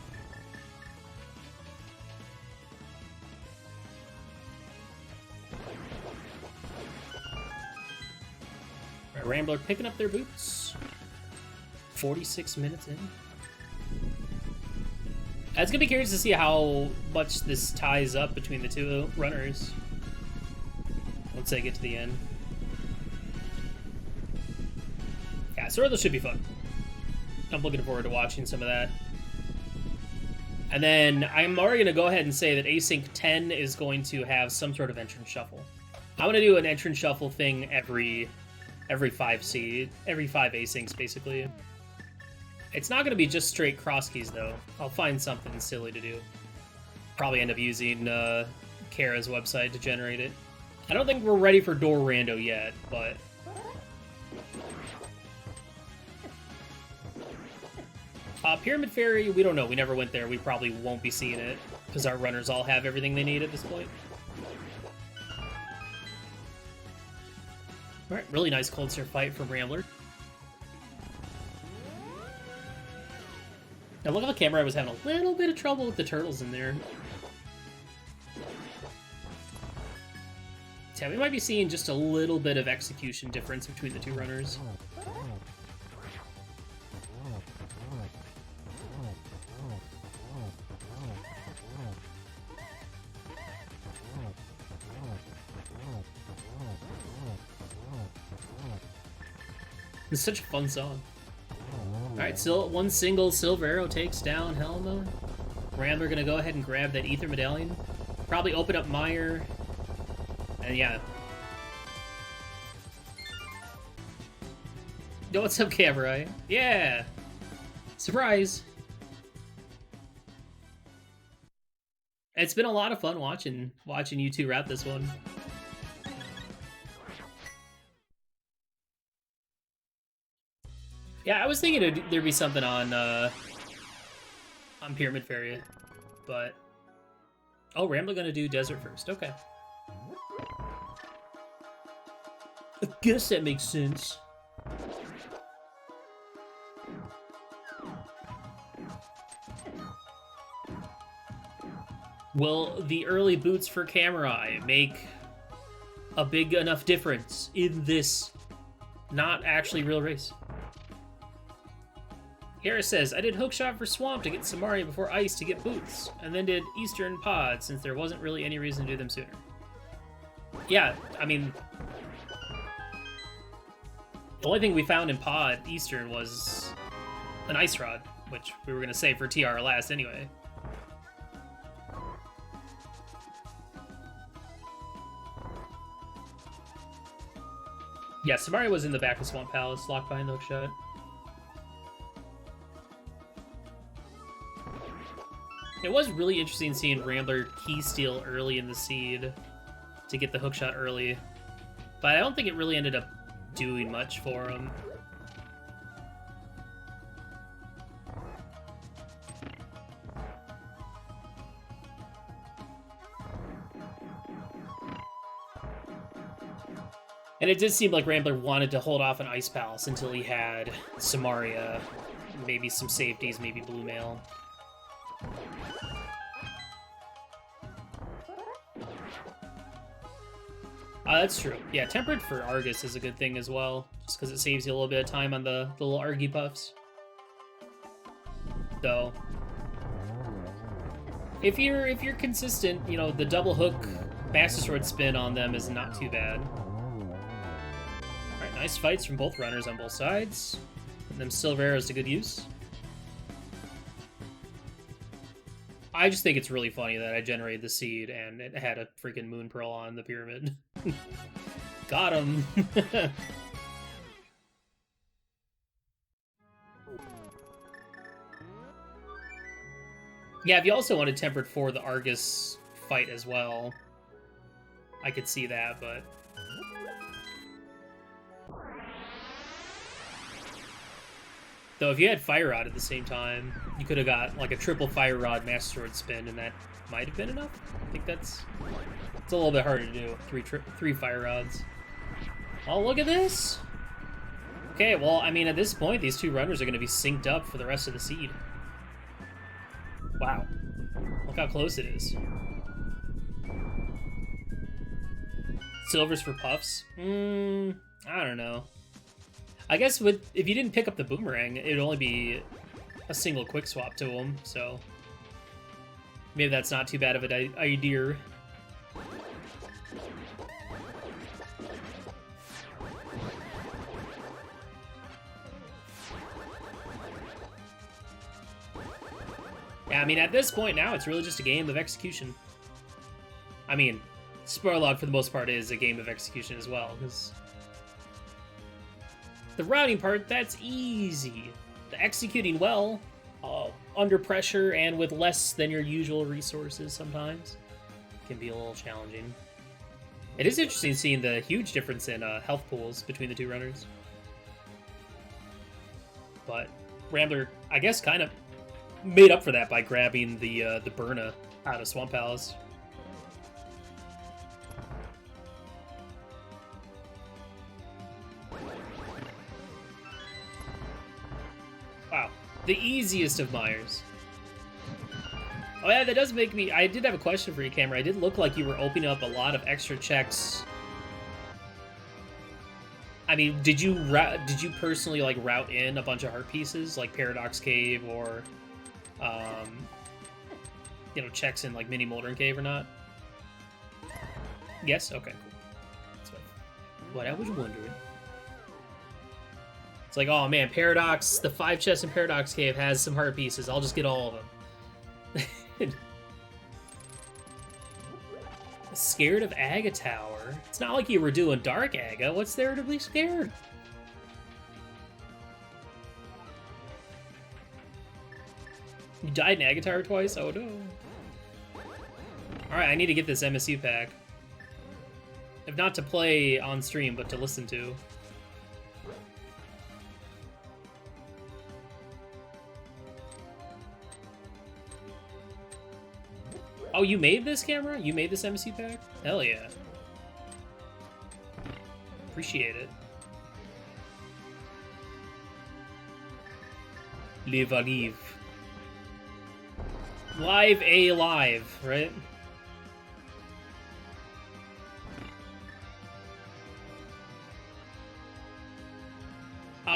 Right, Rambler picking up their boots. 46 minutes in. I was gonna be curious to see how much this ties up between the two runners once they get to the end. Yeah, swordless should be fun. I'm looking forward to watching some of that. And then I'm already gonna go ahead and say that Async 10 is going to have some sort of entrance shuffle. I want to do an entrance shuffle thing every 5 seed, every 5 asyncs basically. It's not going to be just straight cross keys, though. I'll find something silly to do. Probably end up using Kara's website to generate it. I don't think we're ready for Door Rando yet, but Pyramid Fairy, we don't know. We never went there. We probably won't be seeing it, because our runners all have everything they need at this point. Alright, really nice Cold Surf fight from Rambler. Now look at the camera, I was having a little bit of trouble with the turtles in there. So yeah, we might be seeing just a little bit of execution difference between the two runners. It's such a fun song. Alright, still one single silver arrow takes down Helma. Rambler gonna go ahead and grab that Ether Medallion. Probably open up Meyer. And yeah. Yo, what's up, Cabaret? Yeah! Surprise! It's been a lot of fun watching you two wrap this one. Yeah, I was thinking there'd be something on Pyramid Fairy, but oh, Rambler gonna do Desert first. Okay, I guess that makes sense. Will the early boots for Camera Eye make a big enough difference in this not actually real race? Harris says, I did hookshot for Swamp to get Samaria before Ice to get boots, and then did Eastern Pod since there wasn't really any reason to do them sooner. Yeah, I mean, the only thing we found in Pod Eastern was an Ice Rod, which we were going to save for TR last anyway. Yeah, Samaria was in the back of Swamp Palace, locked behind the hookshot. It was really interesting seeing Rambler key steal early in the seed to get the hookshot early, but I don't think it really ended up doing much for him. And it did seem like Rambler wanted to hold off on Ice Palace until he had Samaria, maybe some safeties, maybe Blue Mail. That's true. Yeah, Tempered for Argus is a good thing as well, just because it saves you a little bit of time on the little Argy buffs. So, if you're consistent, you know, the double hook Master Sword spin on them is not too bad. Alright, nice fights from both runners on both sides. Putting them silver arrows to good use. I just think it's really funny that I generated the seed and it had a freaking Moon Pearl on the pyramid. Got him! Yeah, if you also wanted Tempered for the Argus fight as well, I could see that, but... Though if you had Fire Rod at the same time, you could have got like a triple Fire Rod Master Sword spin, and that might have been enough. I think it's a little bit harder to do. Three Fire Rods. Oh, look at this! Okay, well, I mean, at this point, these two runners are going to be synced up for the rest of the seed. Wow. Look how close it is. Silvers for Puffs? I don't know. I guess if you didn't pick up the Boomerang, it would only be a single quick swap to him, so maybe that's not too bad of an idea. Yeah, I mean, at this point now, it's really just a game of execution. I mean, Spoiler Log for the most part is a game of execution as well, because the routing part, that's easy. The executing well, under pressure and with less than your usual resources sometimes, can be a little challenging. It is interesting seeing the huge difference in health pools between the two runners. But Rambler, I guess, kind of made up for that by grabbing the Burna out of Swamp Palace. Wow, the easiest of Myers. Oh yeah, that does make me... I did have a question for you, Cameron. I did look like you were opening up a lot of extra checks. I mean, did you personally like route in a bunch of heart pieces, like Paradox Cave or, you know, checks in like Mini Moldering Cave or not? Yes. Okay. Cool. That's what I was wondering. It's like, oh man, Paradox, the 5 chests in Paradox Cave has some heart pieces. I'll just get all of them. Scared of Aga Tower? It's not like you were doing Dark Aga. What's there to be scared? You died in Aga Tower twice? Oh no. Alright, I need to get this MSU pack. If not to play on stream, but to listen to. Oh, you made this camera? You made this MSU pack? Hell yeah. Appreciate it. Live a live. Live a live, right?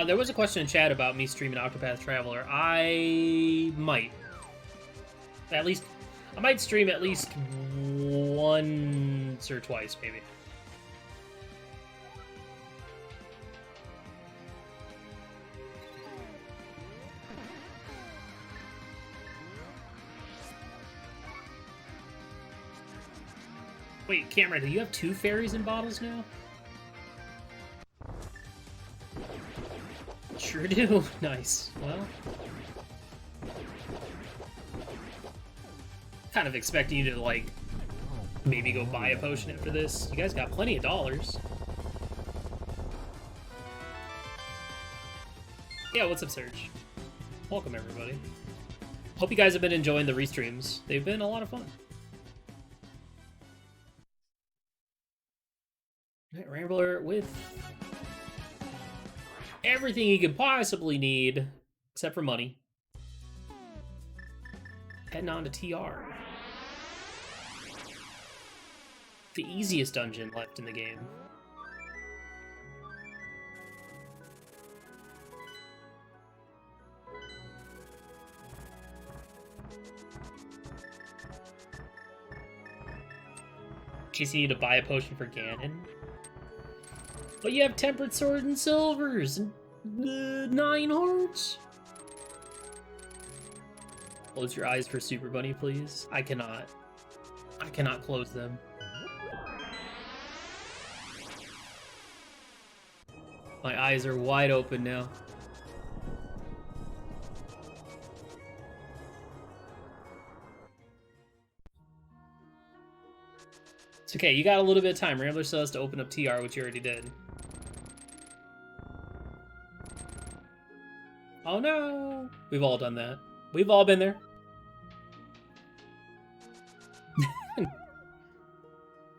There was a question in chat about me streaming Octopath Traveler. I might. At least, I might stream at least once or twice, maybe. Wait, Cameron, do you have 2 fairies in bottles now? Sure do. Nice. Well, kind of expecting you to, like, maybe go buy a potion after this. You guys got plenty of dollars. Yeah, what's up, Serge? Welcome, everybody. Hope you guys have been enjoying the restreams. They've been a lot of fun. Rambler with everything you could possibly need, except for money. Heading on to TR. The easiest dungeon left in the game. In case you need to buy a potion for Ganon. But you have Tempered Sword and Silvers and 9 hearts. Close your eyes for Super Bunny, please. I cannot close them. My eyes are wide open now. It's okay, you got a little bit of time. Rambler still has to open up TR, which you already did. Oh no! We've all done that. We've all been there.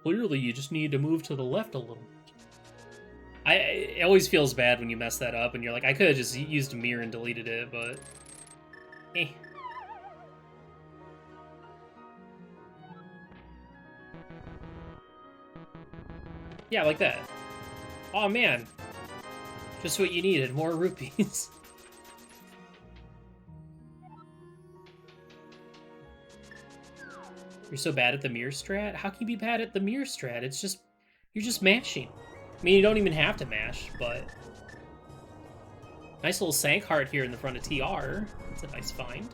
Clearly, you just need to move to the left a little. It always feels bad when you mess that up and you're like, I could have just used a mirror and deleted it, but... eh. Yeah, like that. Oh man. Just what you needed, more rupees. You're so bad at the mirror strat? How can you be bad at the mirror strat? It's just... you're just mashing. I mean, you don't even have to mash, but... nice little Sank heart here in the front of TR. That's a nice find.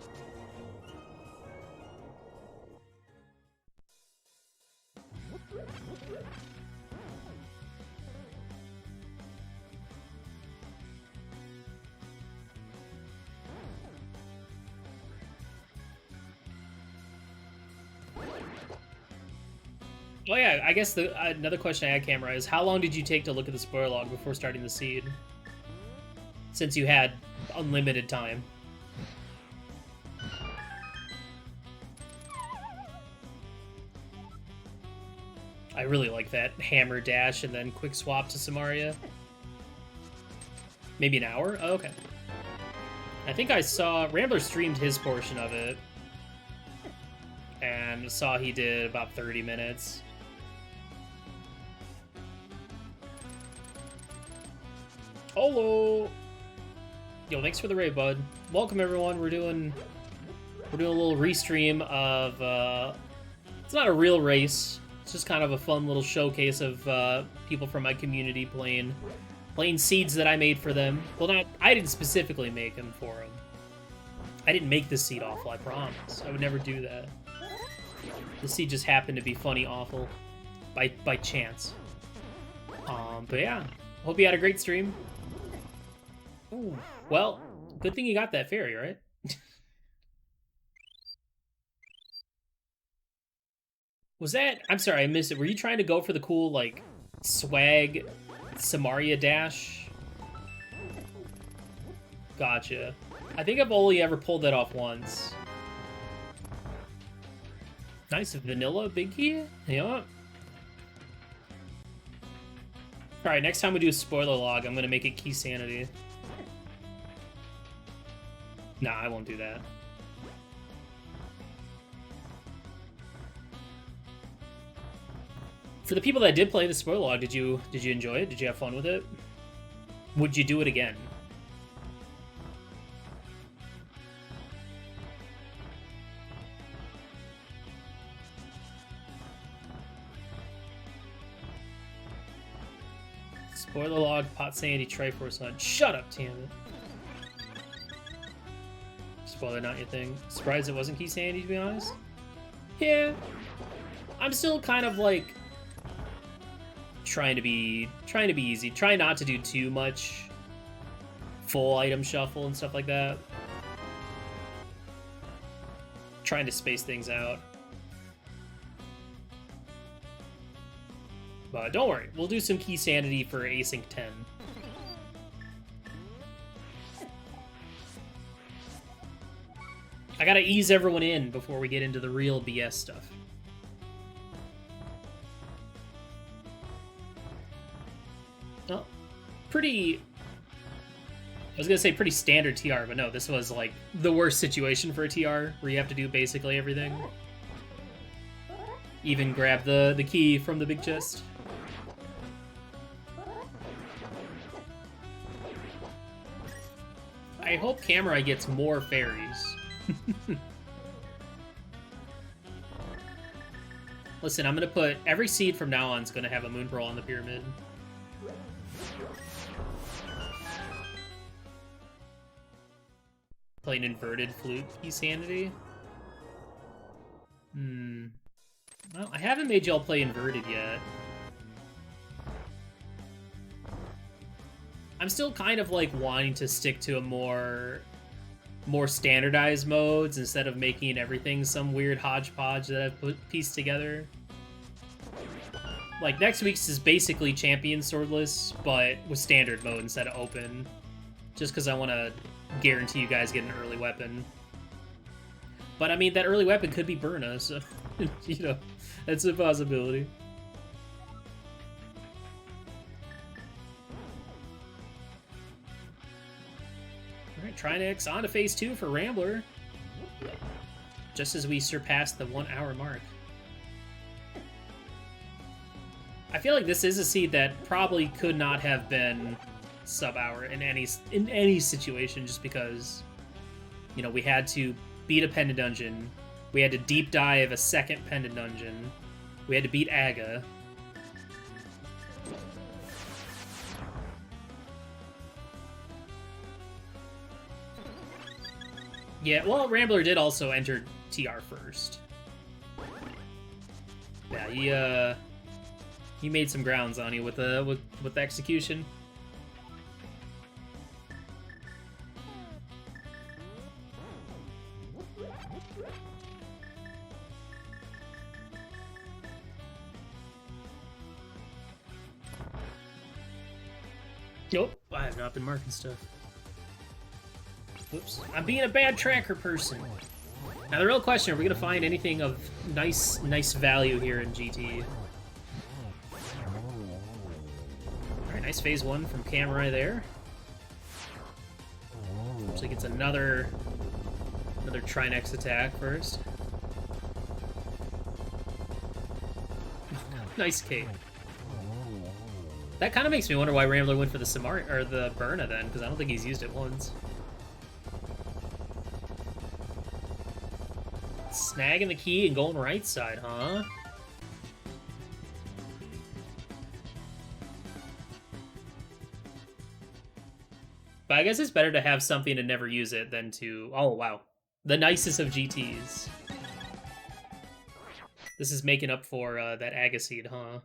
Oh yeah, I guess another question I had, Camera, is how long did you take to look at the spoiler log before starting the seed? Since you had unlimited time. I really like that hammer dash and then quick swap to Samaria. Maybe an hour? Oh, okay. I think I saw... Rambler streamed his portion of it. And saw he did about 30 minutes. Hello! Yo, thanks for the raid, bud. Welcome, everyone. We're doing a little restream of... it's not a real race. It's just kind of a fun little showcase of people from my community playing seeds that I made for them. Well, I didn't specifically make them for them. I didn't make the seed awful, I promise. I would never do that. The seed just happened to be funny awful by chance. But yeah, hope you had a great stream. Ooh, well, good thing you got that fairy, right? Was that... I'm sorry, I missed it. Were you trying to go for the cool, like, swag Samaria dash? Gotcha. I think I've only ever pulled that off once. Nice vanilla big key? Yeah. Alright, next time we do a spoiler log, I'm gonna make it key sanity. Nah, I won't do that. For the people that did play the spoiler log, did you enjoy it? Did you have fun with it? Would you do it again? Spoiler log, Pot Sandy, Triforce Hunt. Shut up, damn it. Spoiler not your thing. Surprised it wasn't Key Sandy, to be honest. Yeah. I'm still kind of like trying to be easy. Try not to do too much full item shuffle and stuff like that. Trying to space things out. But don't worry, we'll do some Key Sanity for Async 10. I gotta ease everyone in before we get into the real BS stuff. Oh, pretty... I was gonna say pretty standard TR, but no, this was like the worst situation for a TR, where you have to do basically everything. Even grab the key from the big chest. I hope Camerai gets more fairies. Listen, I'm gonna put every seed from now on is gonna have a Moon Pearl on the pyramid. Play an inverted flute Key Sanity. Well, I haven't made y'all play inverted yet. I'm still kind of like wanting to stick to a more standardized modes instead of making everything some weird hodgepodge that I've pieced together. Like, next week's is basically champion swordless, but with standard mode instead of open. Just because I want to guarantee you guys get an early weapon. But, I mean, that early weapon could be Burna, so, you know, that's a possibility. Alright, Trinex on to phase 2 for Rambler. Just as we surpass the 1 hour mark. I feel like this is a seed that probably could not have been sub-hour in any situation, just because, you know, we had to beat a pendant dungeon, we had to deep dive a second pendant dungeon, we had to beat Aga. Yeah, well, Rambler did also enter TR first. Yeah, he made some grounds on you with the execution. Nope, I have not been marking stuff. Oops, I'm being a bad tracker person. Now the real question, are we gonna find anything of nice value here in GT? Alright, nice phase 1 from Camerai there. Looks like it's another Trinex attack first. Nice cape. That kind of makes me wonder why Rambler went for the Samari or the Burna then, because I don't think he's used it once. Snagging the key and going right side, huh? But I guess it's better to have something and never use it than to... Oh, wow. The nicest of GTs. This is making up for that Agaseed, huh?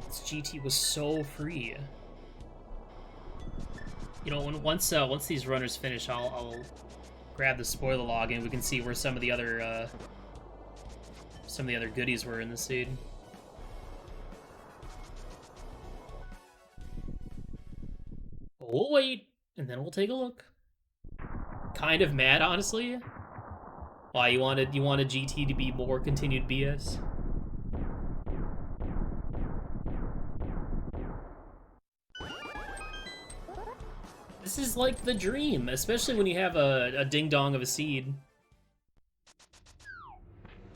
This GT was so free. You know, once these runners finish, I'll grab the spoiler log and we can see where some of the other goodies were in the seed. We'll wait, and then we'll take a look. Kind of mad, honestly. Why, you wanted GT to be more continued BS? This is like the dream, especially when you have a ding-dong of a seed.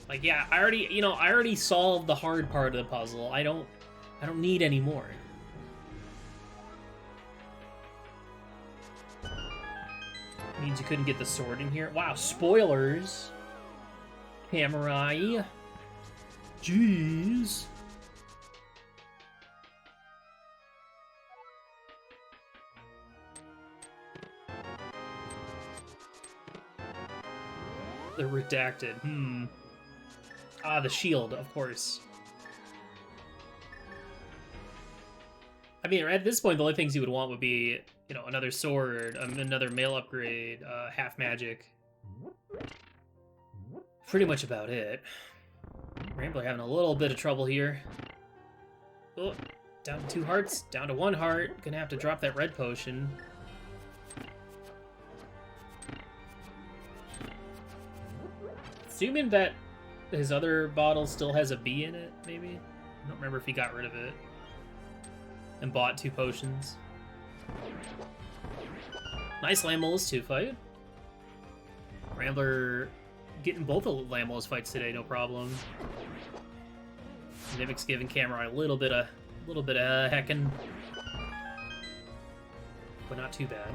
Like, yeah, I already solved the hard part of the puzzle. I don't need any more. Means you couldn't get the sword in here. Wow, spoilers. Camerai. Jeez. The redacted. Ah, the shield, of course. I mean, at this point, the only things you would want would be, you know, another sword, another mail upgrade, half magic. Pretty much about it. Rambler having a little bit of trouble here. Oh, down to 2 hearts, down to 1 heart. Gonna have to drop that red potion. Assuming that his other bottle still has a B in it, maybe? I don't remember if he got rid of it. And bought 2 potions. Nice Lamola's 2 fight. Rambler getting both of Lamola's fights today, no problem. Mimic's giving Cameron a little bit of heckin'. But not too bad.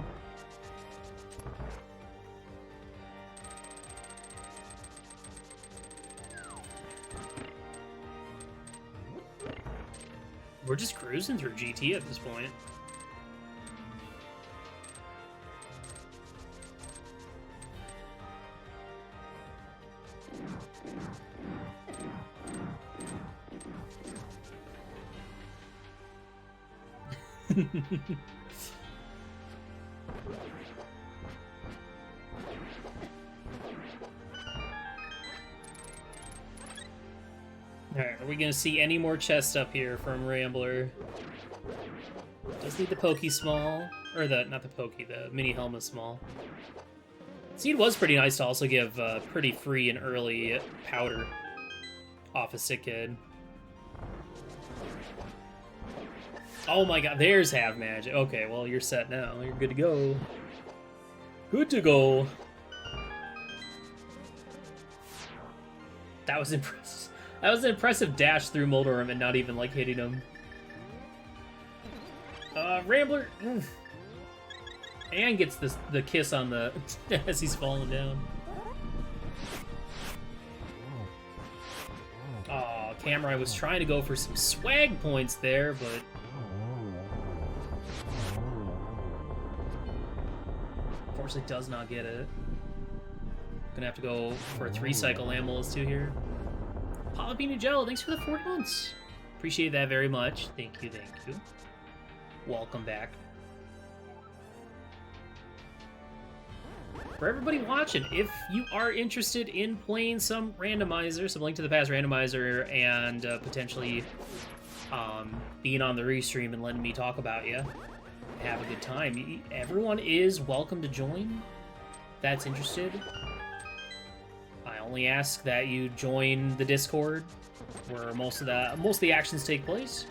We're just cruising through GT at this point. Alright, are we gonna see any more chests up here from Rambler? Does need the Pokey Small. Or not the Pokey, the Mini Helma Small. Seed was pretty nice to also give pretty free and early powder off a Sick Kid. Oh my god, there's half magic. Okay, well, you're set now. You're good to go. Good to go. That was impressive. That was an impressive dash through Moldorum and not even, like, hitting him. Rambler... And gets the kiss on the... as he's falling down. Aw, Cameron was trying to go for some swag points there, but... Unfortunately does not get it. Gonna have to go for a 3-cycle Lamola's 2 here. Jalapeno Jello, thanks for the 4 months. Appreciate that very much. Thank you, thank you. Welcome back. For everybody watching, if you are interested in playing some randomizer, some Link to the Past randomizer, and potentially being on the restream and letting me talk about you, have a good time, everyone is welcome to join. That's interested. I only ask that you join the Discord, where most of the actions take place.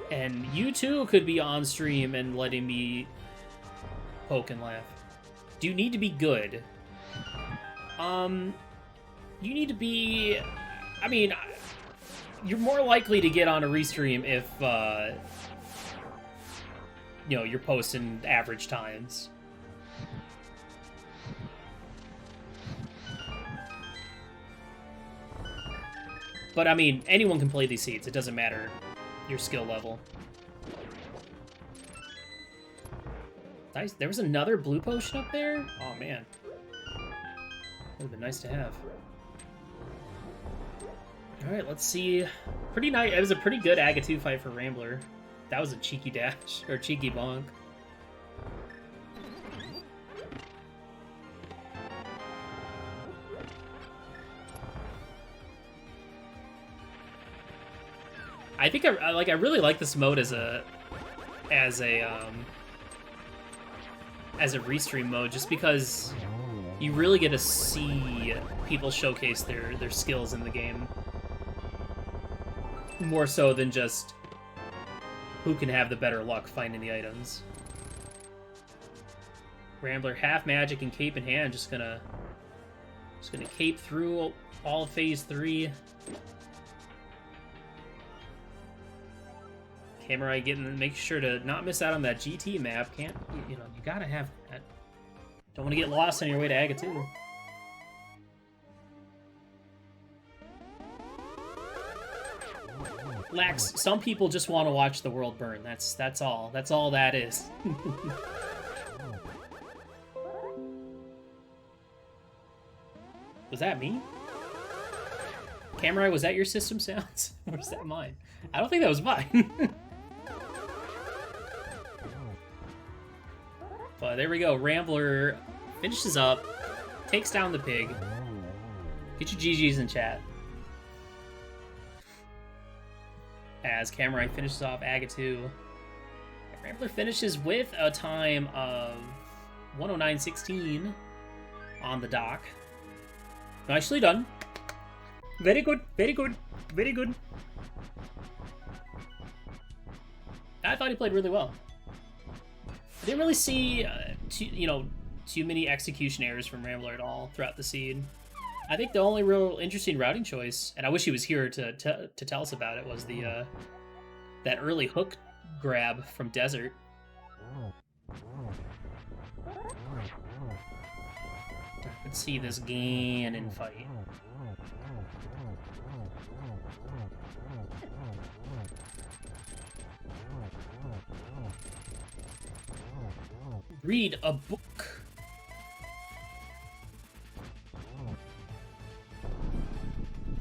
And you too could be on stream and letting me poke and laugh. Do you need to be good? You need to be... I mean, you're more likely to get on a restream if, you know, you're posting average times. But, I mean, anyone can play these seeds. It doesn't matter your skill level. Nice. There was another blue potion up there? Oh, man. Would have been nice to have. Alright, let's see. Pretty nice. It was a pretty good Aga 2 fight for Rambler. That was a cheeky dash, or cheeky bonk. I think I really like this mode as a restream mode, just because you really get to see people showcase their skills in the game. More so than just who can have the better luck finding the items. Rambler half magic and cape in hand, just gonna cape through all of phase 3. Samurai make sure to not miss out on that GT map. You gotta have that. Don't want to get lost on your way to Aga 2. Lax, some people just want to watch the world burn. That's all. That's all that is. Was that me? Camerai, was that your system sounds? Or was that mine? I don't think that was mine. But there we go. Rambler finishes up, takes down the pig. Get your GGs in chat. As Camerai finishes off Agatu. Rambler finishes with a time of 109.16 on the dock. Nicely done. Very good, very good, very good. I thought he played really well. I didn't really see, too many execution errors from Rambler at all throughout the seed. I think the only real interesting routing choice, and I wish he was here to tell us about it, was the that early hook grab from Desert. Let's see this Ganon fight. Read a book.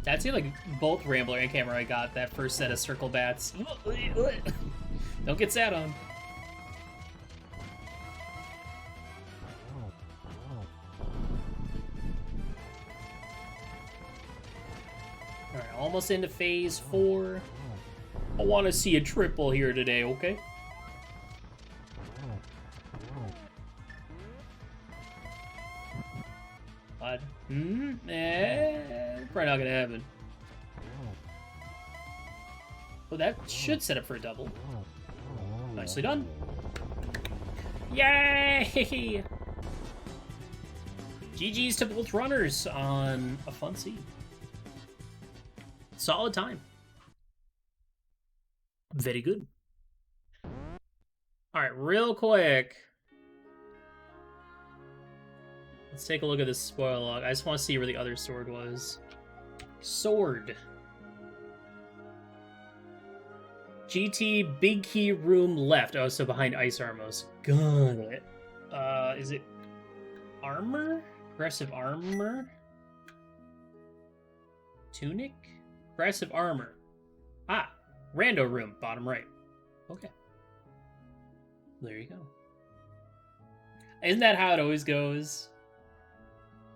That seemed like both Rambler and Camerai got that first set of circle bats. Don't get sat on. Alright, almost into phase 4. I want to see a triple here today, okay? What? Probably not gonna happen. Oh, that should set up for a double. Nicely done. Yay! GG's to both runners on a fun seed. Solid time. Very good. Alright, real quick. Let's take a look at this spoiler log. I just want to see where the other sword was. Sword. GT big key room left. Oh, so behind Ice Armos. Got it. Is it armor? Aggressive armor? Tunic? Aggressive armor. Ah, rando room, bottom right. Okay. There you go. Isn't that how it always goes?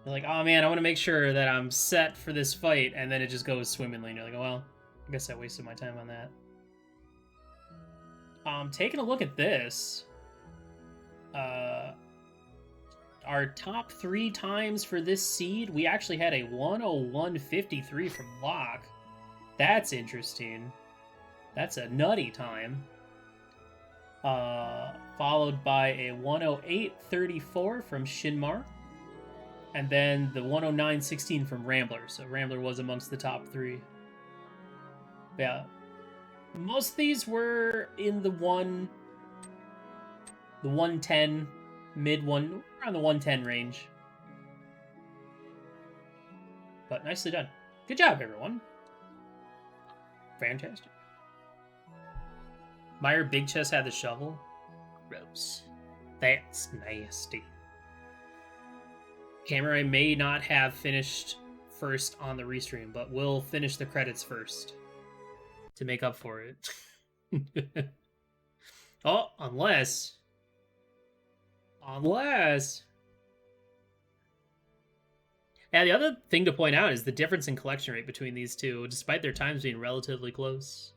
You're like, oh man, I want to make sure that I'm set for this fight, and then it just goes swimmingly, and you're like, oh, well, I guess I wasted my time on that. Taking a look at this, our top 3 times for this seed, we actually had a 101.53 from Locke. That's interesting. That's a nutty time. Followed by a 108.34 from Shinmar. And then the 109.16 from Rambler. So Rambler was amongst the top 3. Yeah. Most of these were in the 110, around the 110 range. But nicely done. Good job, everyone. Fantastic. Meyer Big Chest had the shovel. Gross. That's nasty. Camerai may not have finished first on the restream, but will finish the credits first to make up for it. Oh, unless. Yeah, the other thing to point out is the difference in collection rate between these two, despite their times being relatively close.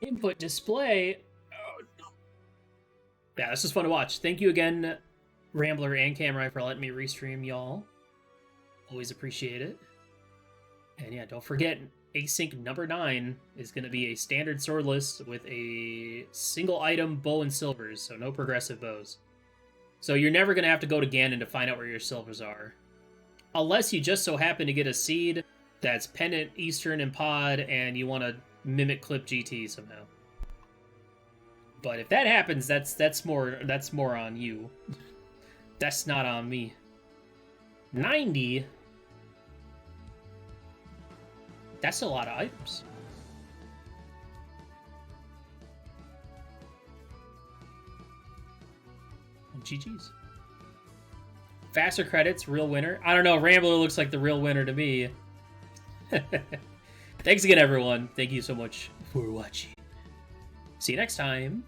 Input display. Oh, no. Yeah, this is fun to watch. Thank you again, Rambler and Camerai, for letting me restream y'all. Always appreciate it. And yeah, don't forget, Async number 9 is going to be a standard sword list with a single item bow and silvers, so no progressive bows. So you're never going to have to go to Ganon to find out where your silvers are. Unless you just so happen to get a seed that's Pendant, Eastern, and Pod, and you want to mimic Clip GT somehow. But if that happens, that's more on you. That's not on me. 90 That's a lot of items. GG's. Faster credits, real winner. I don't know, Rambler looks like the real winner to me. Thanks again, everyone. Thank you so much for watching. See you next time.